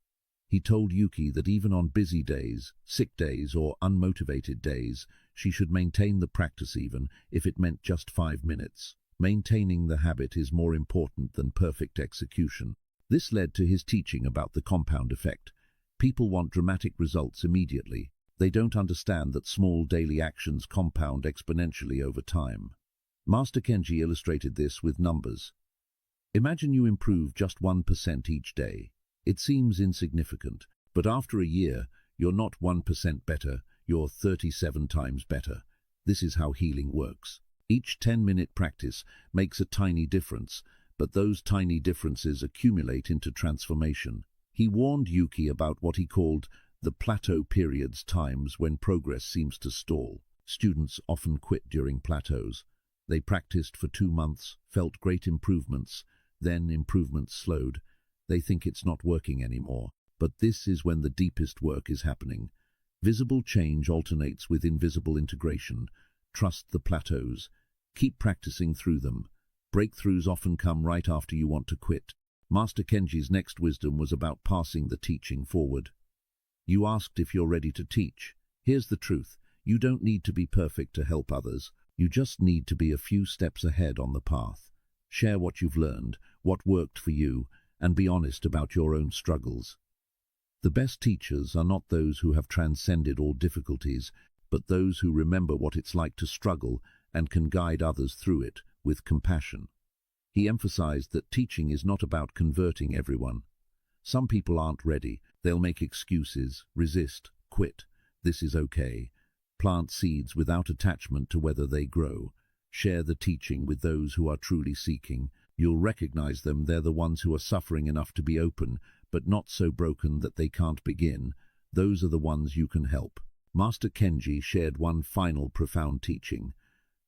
He told Yuki that even on busy days, sick days, or unmotivated days, she should maintain the practice even if it meant just 5 minutes. Maintaining the habit is more important than perfect execution. This led to his teaching about the compound effect. People want dramatic results immediately. They don't understand that small daily actions compound exponentially over time. Master Kenji illustrated this with numbers. Imagine you improve just 1% each day. It seems insignificant, but after a year, you're not 1% better, you're 37 times better. This is how healing works. Each 10-minute practice makes a tiny difference, but those tiny differences accumulate into transformation. He warned Yuki about what he called the plateau periods, times when progress seems to stall. Students often quit during plateaus. They practiced for 2 months, felt great improvements, then improvements slowed. They think it's not working anymore. But this is when the deepest work is happening. Visible change alternates with invisible integration. Trust the plateaus. Keep practicing through them. Breakthroughs often come right after you want to quit. Master Kenji's next wisdom was about passing the teaching forward. You asked if you're ready to teach. Here's the truth. You don't need to be perfect to help others. You just need to be a few steps ahead on the path. Share what you've learned, what worked for you, and be honest about your own struggles. The best teachers are not those who have transcended all difficulties, but those who remember what it's like to struggle and can guide others through it with compassion. He emphasized that teaching is not about converting everyone. Some people aren't ready. They'll make excuses, resist, quit. This is okay. Plant seeds without attachment to whether they grow. Share the teaching with those who are truly seeking. You'll recognize them. They're the ones who are suffering enough to be open, but not so broken that they can't begin. Those are the ones you can help. Master Kenji shared one final profound teaching.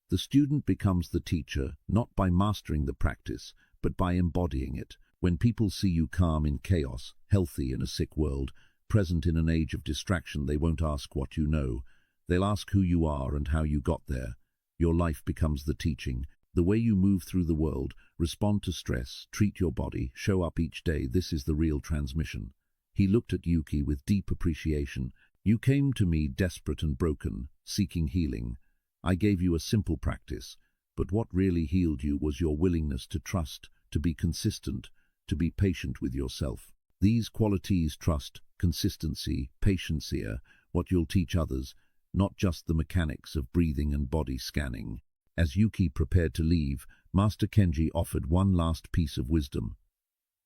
The student becomes the teacher, not by mastering the practice, but by embodying it. When people see you calm in chaos, healthy in a sick world, present in an age of distraction, they won't ask what you know. They'll ask who you are and how you got there. Your life becomes the teaching. The way you move through the world, respond to stress, treat your body, show up each day, this is the real transmission. He looked at Yuki with deep appreciation. You came to me desperate and broken, seeking healing. I gave you a simple practice, but what really healed you was your willingness to trust, to be consistent, to be patient with yourself. These qualities, trust, consistency, patience, are what you'll teach others, not just the mechanics of breathing and body scanning. As Yuki prepared to leave, Master Kenji offered one last piece of wisdom.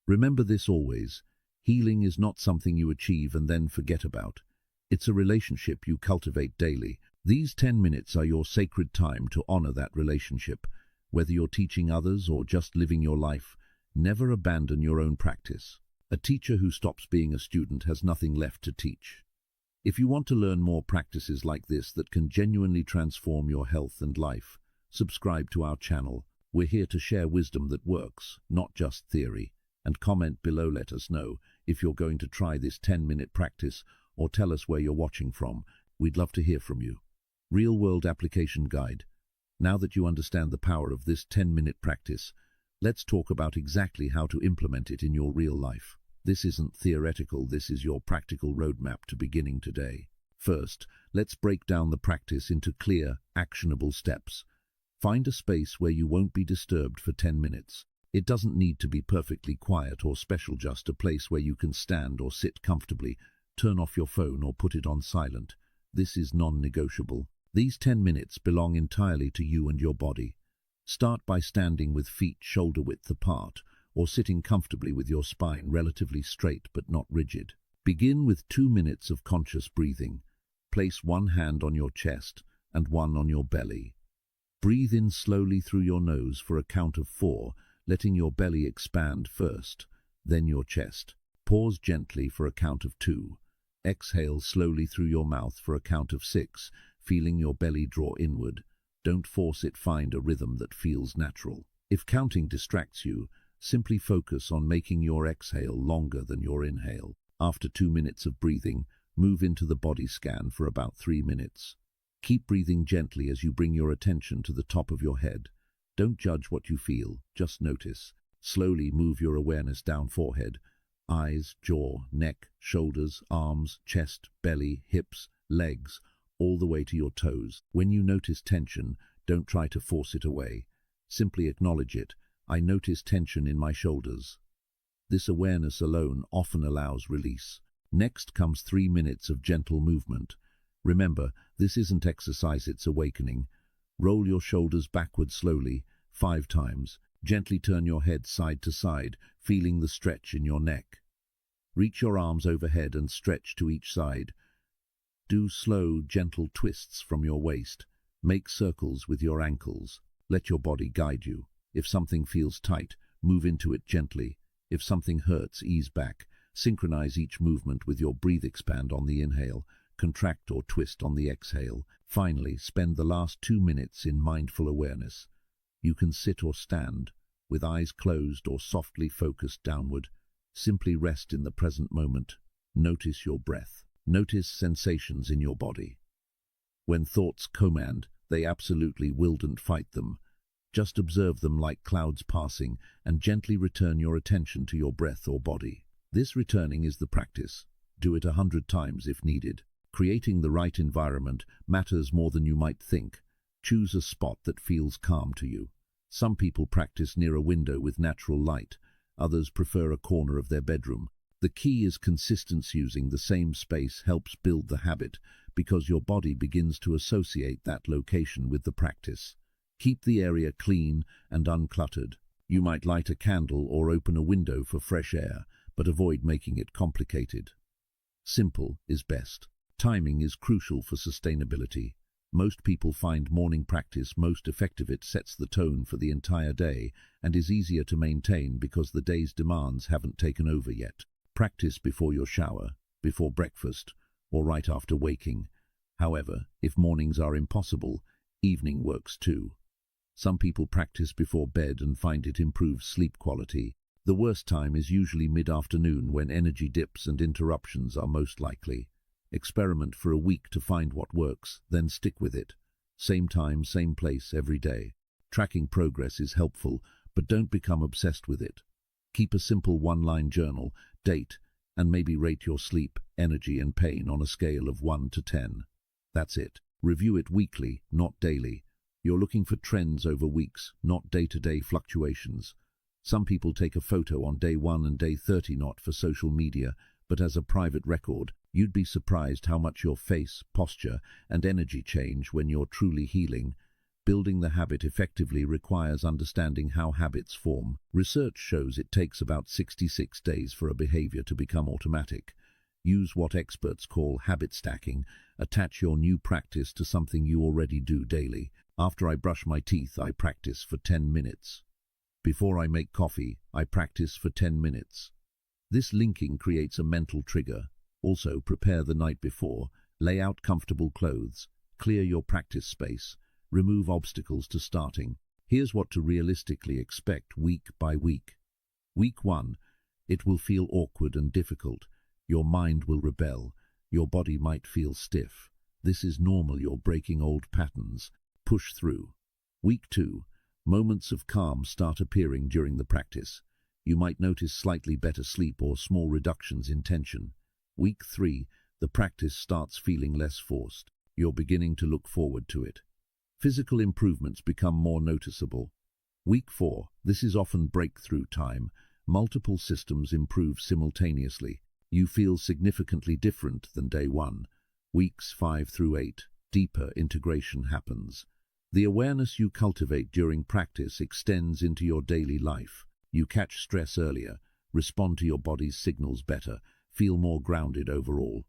Remember this always. Healing is not something you achieve and then forget about. It's a relationship you cultivate daily. These 10 minutes are your sacred time to honor that relationship. Whether you're teaching others or just living your life, never abandon your own practice. A teacher who stops being a student has nothing left to teach. If you want to learn more practices like this that can genuinely transform your health and life, subscribe to our channel. We're here to share wisdom that works, not just theory. And comment below, let us know if you're going to try this 10-minute practice, or tell us where you're watching from. We'd love to hear from you. Real-world application guide. Now that you understand the power of this 10-minute practice, let's talk about exactly how to implement it in your real life. This isn't theoretical, this is your practical roadmap to beginning today. First, let's break down the practice into clear, actionable steps. Find a space where you won't be disturbed for 10 minutes. It doesn't need to be perfectly quiet or special, just a place where you can stand or sit comfortably. Turn off your phone or put it on silent. This is non-negotiable. These 10 minutes belong entirely to you and your body. Start by standing with feet shoulder-width apart, or sitting comfortably with your spine relatively straight but not rigid. Begin with 2 minutes of conscious breathing. Place one hand on your chest and one on your belly. Breathe in slowly through your nose for a count of 4, letting your belly expand first, then your chest. Pause gently for a count of 2. Exhale slowly through your mouth for a count of 6, feeling your belly draw inward. Don't force it, find a rhythm that feels natural. If counting distracts you, simply focus on making your exhale longer than your inhale. After 2 minutes of breathing, move into the body scan for about 3 minutes. Keep breathing gently as you bring your attention to the top of your head. Don't judge what you feel, just notice. Slowly move your awareness down forehead, eyes, jaw, neck, shoulders, arms, chest, belly, hips, legs, all the way to your toes. When you notice tension, don't try to force it away. Simply acknowledge it. I notice tension in my shoulders. This awareness alone often allows release. Next comes 3 minutes of gentle movement. Remember, this isn't exercise, it's awakening. Roll your shoulders backward slowly, 5 times. Gently turn your head side to side, feeling the stretch in your neck. Reach your arms overhead and stretch to each side. Do slow, gentle twists from your waist. Make circles with your ankles. Let your body guide you. If something feels tight, move into it gently. If something hurts, ease back. Synchronize each movement with your breath. Expand on the inhale, contract or twist on the exhale. Finally, spend the last 2 minutes in mindful awareness. You can sit or stand, with eyes closed or softly focused downward. Simply rest in the present moment. Notice your breath. Notice sensations in your body. When thoughts command, they absolutely will, don't fight them. Just observe them like clouds passing and gently return your attention to your breath or body. This returning is the practice. Do it 100 times if needed. Creating the right environment matters more than you might think. Choose a spot that feels calm to you. Some people practice near a window with natural light. Others prefer a corner of their bedroom. The key is consistency. Using the same space helps build the habit because your body begins to associate that location with the practice. Keep the area clean and uncluttered. You might light a candle or open a window for fresh air, but avoid making it complicated. Simple is best. Timing is crucial for sustainability. Most people find morning practice most effective. It sets the tone for the entire day and is easier to maintain because the day's demands haven't taken over yet. Practice before your shower, before breakfast, or right after waking. However, if mornings are impossible, evening works too. Some people practice before bed and find it improves sleep quality. The worst time is usually mid-afternoon when energy dips and interruptions are most likely. Experiment for a week to find what works, then stick with it. Same time, same place every day. Tracking progress is helpful, but don't become obsessed with it. Keep a simple one-line journal, date, and maybe rate your sleep, energy and pain on a scale of 1 to 10. That's it. Review it weekly, not daily. You're looking for trends over weeks, not day-to-day fluctuations. Some people take a photo on day 1 and day 30 not for social media, but as a private record. You'd be surprised how much your face, posture, and energy change when you're truly healing. Building the habit effectively requires understanding how habits form. Research shows it takes about 66 days for a behavior to become automatic. Use what experts call habit stacking. Attach your new practice to something you already do daily. After I brush my teeth, I practice for 10 minutes. Before I make coffee, I practice for 10 minutes. This linking creates a mental trigger. Also, prepare the night before. Lay out comfortable clothes. Clear your practice space. Remove obstacles to starting. Here's what to realistically expect week by week. Week 1. It will feel awkward and difficult. Your mind will rebel. Your body might feel stiff. This is normal. You're breaking old patterns. Push through. Week 2. Moments of calm start appearing during the practice. You might notice slightly better sleep or small reductions in tension. Week 3. The practice starts feeling less forced. You're beginning to look forward to it. Physical improvements become more noticeable. Week 4. This is often breakthrough time. Multiple systems improve simultaneously. You feel significantly different than day 1. Weeks 5 through 8. Deeper integration happens. The awareness you cultivate during practice extends into your daily life. You catch stress earlier, respond to your body's signals better, feel more grounded overall.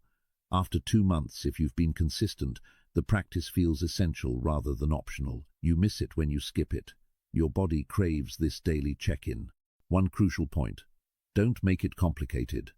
After 2 months, if you've been consistent, the practice feels essential rather than optional. You miss it when you skip it. Your body craves this daily check-in. One crucial point: don't make it complicated.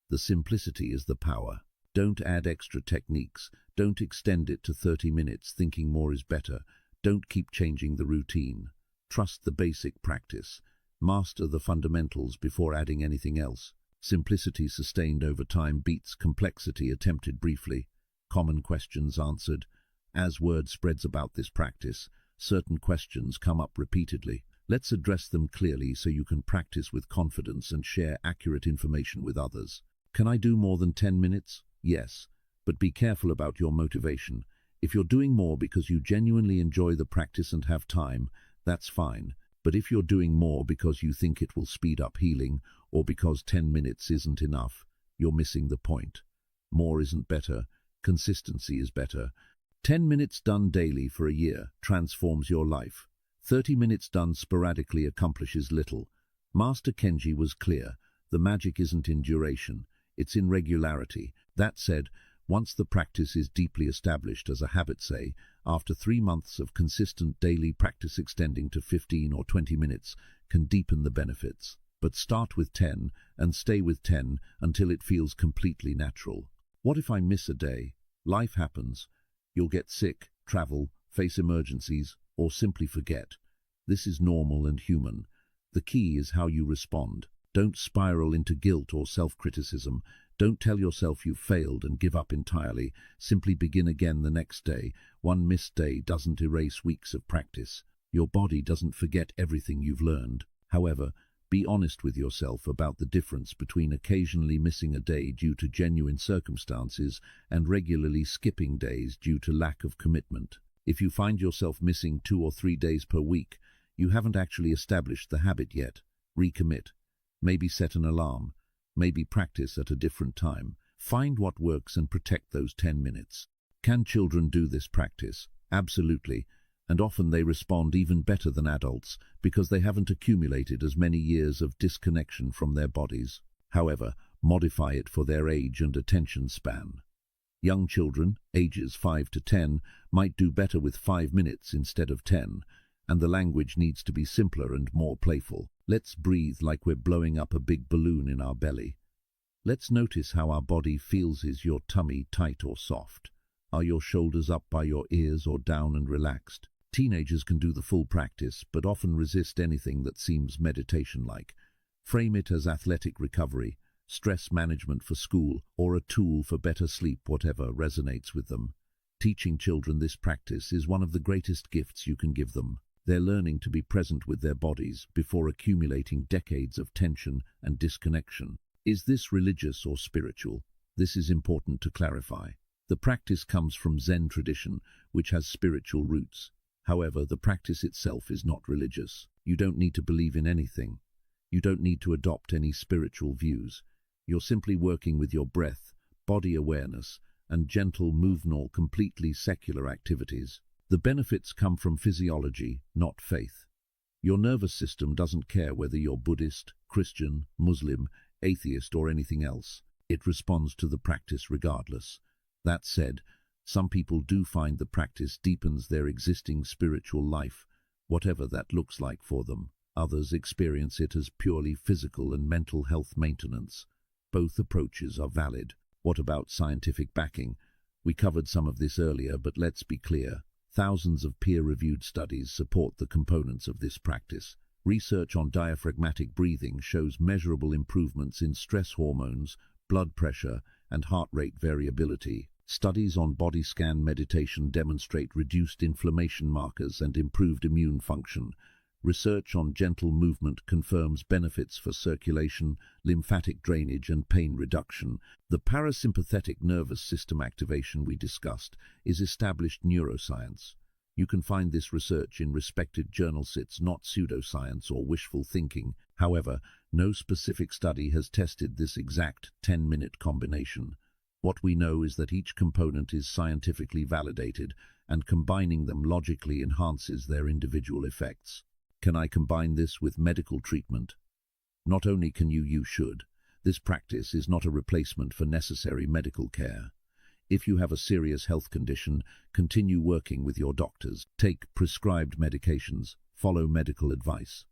The simplicity is the power. Don't add extra techniques. Don't extend it to 30 minutes thinking more is better. Don't keep changing the routine. Trust the basic practice. Master the fundamentals before adding anything else. Simplicity sustained over time beats complexity attempted briefly. Common questions answered. As word spreads about this practice, certain questions come up repeatedly. Let's address them clearly so you can practice with confidence and share accurate information with others. Can I do more than 10 minutes? Yes, but be careful about your motivation. If you're doing more because you genuinely enjoy the practice and have time, that's fine. But if you're doing more because you think it will speed up healing, or because 10 minutes isn't enough, you're missing the point. More isn't better. Consistency is better. 10 minutes done daily for a year transforms your life. 30 minutes done sporadically accomplishes little. Master Kenji was clear. The magic isn't in duration, it's in regularity. That said, once the practice is deeply established as a habit, say, after 3 months of consistent daily practice, extending to 15 or 20 minutes can deepen the benefits. But start with 10 and stay with 10 until it feels completely natural. What if I miss a day? Life happens. You'll get sick, travel, face emergencies, or simply forget. This is normal and human. The key is how you respond. Don't spiral into guilt or self-criticism. Don't tell yourself you've failed and give up entirely. Simply begin again the next day. One missed day doesn't erase weeks of practice. Your body doesn't forget everything you've learned. However, Be honest with yourself about the difference between occasionally missing a day due to genuine circumstances and regularly skipping days due to lack of commitment. If you find yourself missing 2 or 3 days per week, you haven't actually established the habit yet. Recommit. Maybe set an alarm. Maybe practice at a different time. Find what works and protect those 10 minutes. Can children do this practice? Absolutely. And often they respond even better than adults because they haven't accumulated as many years of disconnection from their bodies. However, modify it for their age and attention span. Young children, ages 5 to 10, might do better with 5 minutes instead of 10, and the language needs to be simpler and more playful. Let's breathe like we're blowing up a big balloon in our belly. Let's notice how our body feels. Is your tummy tight or soft? Are your shoulders up by your ears or down and relaxed? Teenagers can do the full practice, but often resist anything that seems meditation-like. Frame it as athletic recovery, stress management for school, or a tool for better sleep, whatever resonates with them. Teaching children this practice is one of the greatest gifts you can give them. They're learning to be present with their bodies before accumulating decades of tension and disconnection. Is this religious or spiritual? This is important to clarify. The practice comes from Zen tradition, which has spiritual roots. However, the practice itself is not religious. You don't need to believe in anything. You don't need to adopt any spiritual views. You're simply working with your breath, body awareness, and gentle movement, completely secular activities. The benefits come from physiology, not faith. Your nervous system doesn't care whether you're Buddhist, Christian, Muslim, atheist, or anything else. It responds to the practice regardless. That said, some people do find the practice deepens their existing spiritual life, whatever that looks like for them. Others experience it as purely physical and mental health maintenance. Both approaches are valid. What about scientific backing? We covered some of this earlier, but let's be clear. Thousands of peer-reviewed studies support the components of this practice. Research on diaphragmatic breathing shows measurable improvements in stress hormones, blood pressure, and heart rate variability. Studies on body scan meditation demonstrate reduced inflammation markers and improved immune function. Research on gentle movement confirms benefits for circulation, lymphatic drainage, and pain reduction. The parasympathetic nervous system activation we discussed is established neuroscience. You can find this research in respected journals. It's not pseudoscience or wishful thinking. However, no specific study has tested this exact 10-minute combination. What we know is that each component is scientifically validated, and combining them logically enhances their individual effects. Can I combine this with medical treatment? Not only can you should. This practice is not a replacement for necessary medical care. If you have a serious health condition, continue working with your doctors. Take prescribed medications. Follow medical advice.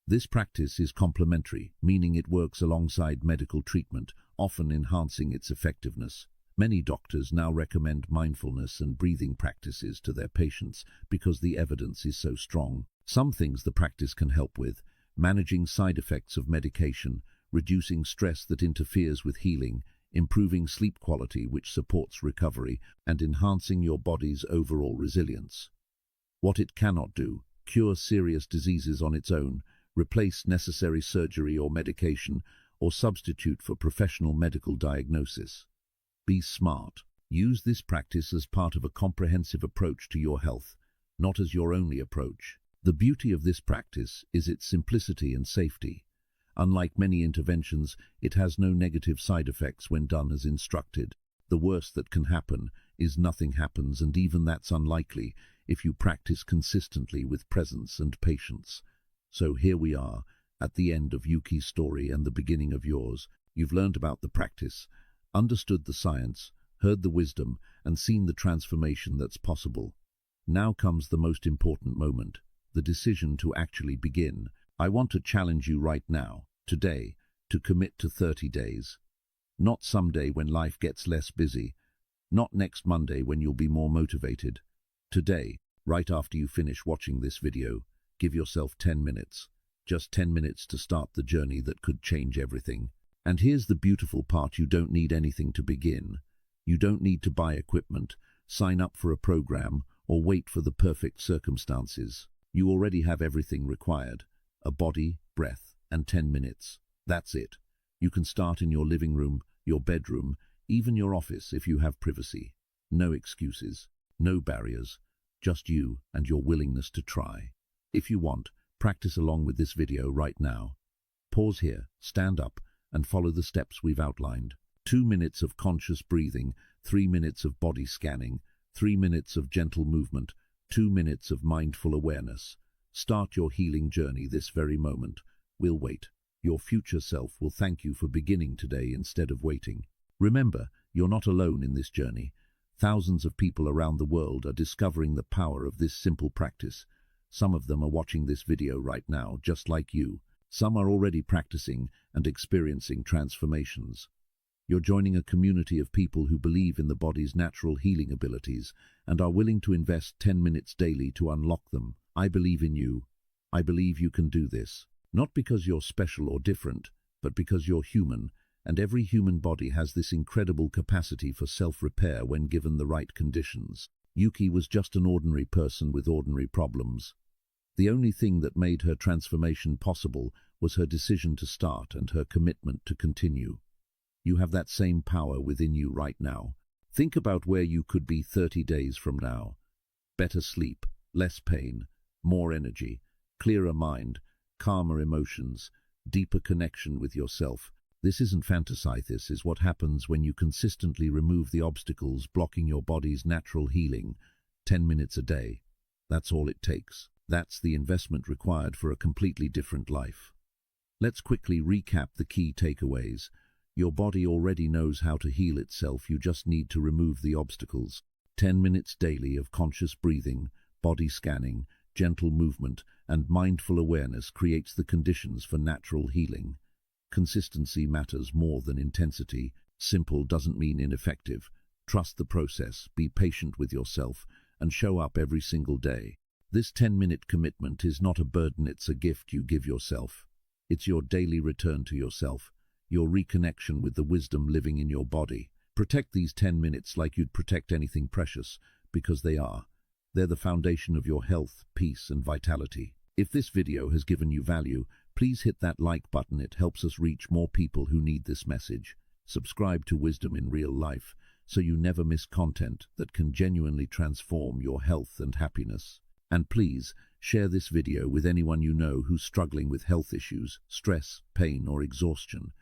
This practice is complementary, meaning it works alongside medical treatment, often enhancing its effectiveness. Many doctors now recommend mindfulness and breathing practices to their patients because the evidence is so strong. Some things the practice can help with: managing side effects of medication, reducing stress that interferes with healing, improving sleep quality which supports recovery, and enhancing your body's overall resilience. What it cannot do: cure serious diseases on its own, replace necessary surgery or medication, or substitute for professional medical diagnosis. Be smart. Use this practice as part of a comprehensive approach to your health, not as your only approach. The beauty of this practice is its simplicity and safety. Unlike many interventions, it has no negative side effects when done as instructed. The worst that can happen is nothing happens, and even that's unlikely if you practice consistently with presence and patience. So here we are, at the end of Yuki's story and the beginning of yours. You've learned about the practice, understood the science, heard the wisdom, and seen the transformation that's possible. Now comes the most important moment, the decision to actually begin. I want to challenge you right now, today, to commit to 30 days. Not someday when life gets less busy. Not next Monday when you'll be more motivated. Today, right after you finish watching this video, give yourself 10 minutes. Just 10 minutes to start the journey that could change everything. And here's the beautiful part: you don't need anything to begin. You don't need to buy equipment, sign up for a program, or wait for the perfect circumstances. You already have everything required: a body, breath, and 10 minutes. That's it. You can start in your living room, your bedroom, even your office if you have privacy. No excuses, no barriers, just you and your willingness to try. If you want, practice along with this video right now. Pause here, stand up, and follow the steps we've outlined. 2 minutes of conscious breathing, 3 minutes of body scanning, 3 minutes of gentle movement, 2 minutes of mindful awareness. Start your healing journey this very moment. We'll wait. Your future self will thank you for beginning today instead of waiting. Remember, you're not alone in this journey. Thousands of people around the world are discovering the power of this simple practice. Some of them are watching this video right now, just like you. Some are already practicing and experiencing transformations. You're joining a community of people who believe in the body's natural healing abilities and are willing to invest 10 minutes daily to unlock them. I believe in you. I believe you can do this. Not because you're special or different, but because you're human, and every human body has this incredible capacity for self-repair when given the right conditions. Yuki was just an ordinary person with ordinary problems. The only thing that made her transformation possible was her decision to start and her commitment to continue. You have that same power within you right now. Think about where you could be 30 days from now. Better sleep, less pain, more energy, clearer mind, calmer emotions, deeper connection with yourself. This isn't fantasy, this is what happens when you consistently remove the obstacles blocking your body's natural healing. 10 minutes a day. That's all it takes. That's the investment required for a completely different life. Let's quickly recap the key takeaways. Your body already knows how to heal itself, you just need to remove the obstacles. 10 minutes daily of conscious breathing, body scanning, gentle movement, and mindful awareness creates the conditions for natural healing. Consistency matters more than intensity. Simple doesn't mean ineffective. Trust the process, be patient with yourself, and show up every single day. This 10-minute commitment is not a burden, it's a gift you give yourself. It's your daily return to yourself, your reconnection with the wisdom living in your body. Protect these 10 minutes like you'd protect anything precious, because they are. They're the foundation of your health, peace, and vitality. If this video has given you value, please hit that like button. It helps us reach more people who need this message. Subscribe to Wisdom in Real Life so you never miss content that can genuinely transform your health and happiness. And please, share this video with anyone you know who's struggling with health issues, stress, pain, or exhaustion.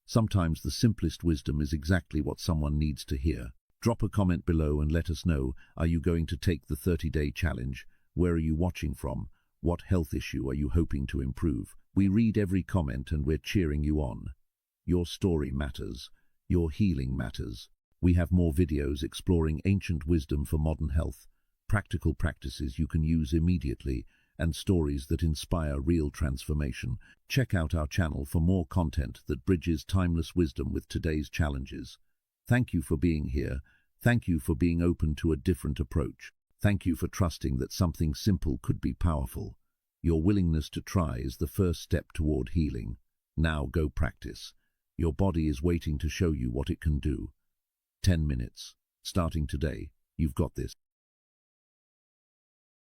Sometimes the simplest wisdom is exactly what someone needs to hear. Drop a comment below and let us know, are you going to take the 30-day challenge? Where are you watching from? What health issue are you hoping to improve? We read every comment and we're cheering you on. Your story matters. Your healing matters. We have more videos exploring ancient wisdom for modern health, practical practices you can use immediately, and stories that inspire real transformation. Check out our channel for more content that bridges timeless wisdom with today's challenges. Thank you for being here. Thank you for being open to a different approach. Thank you for trusting that something simple could be powerful. Your willingness to try is the first step toward healing. Now go practice. Your body is waiting to show you what it can do. 10 minutes. Starting today. You've got this.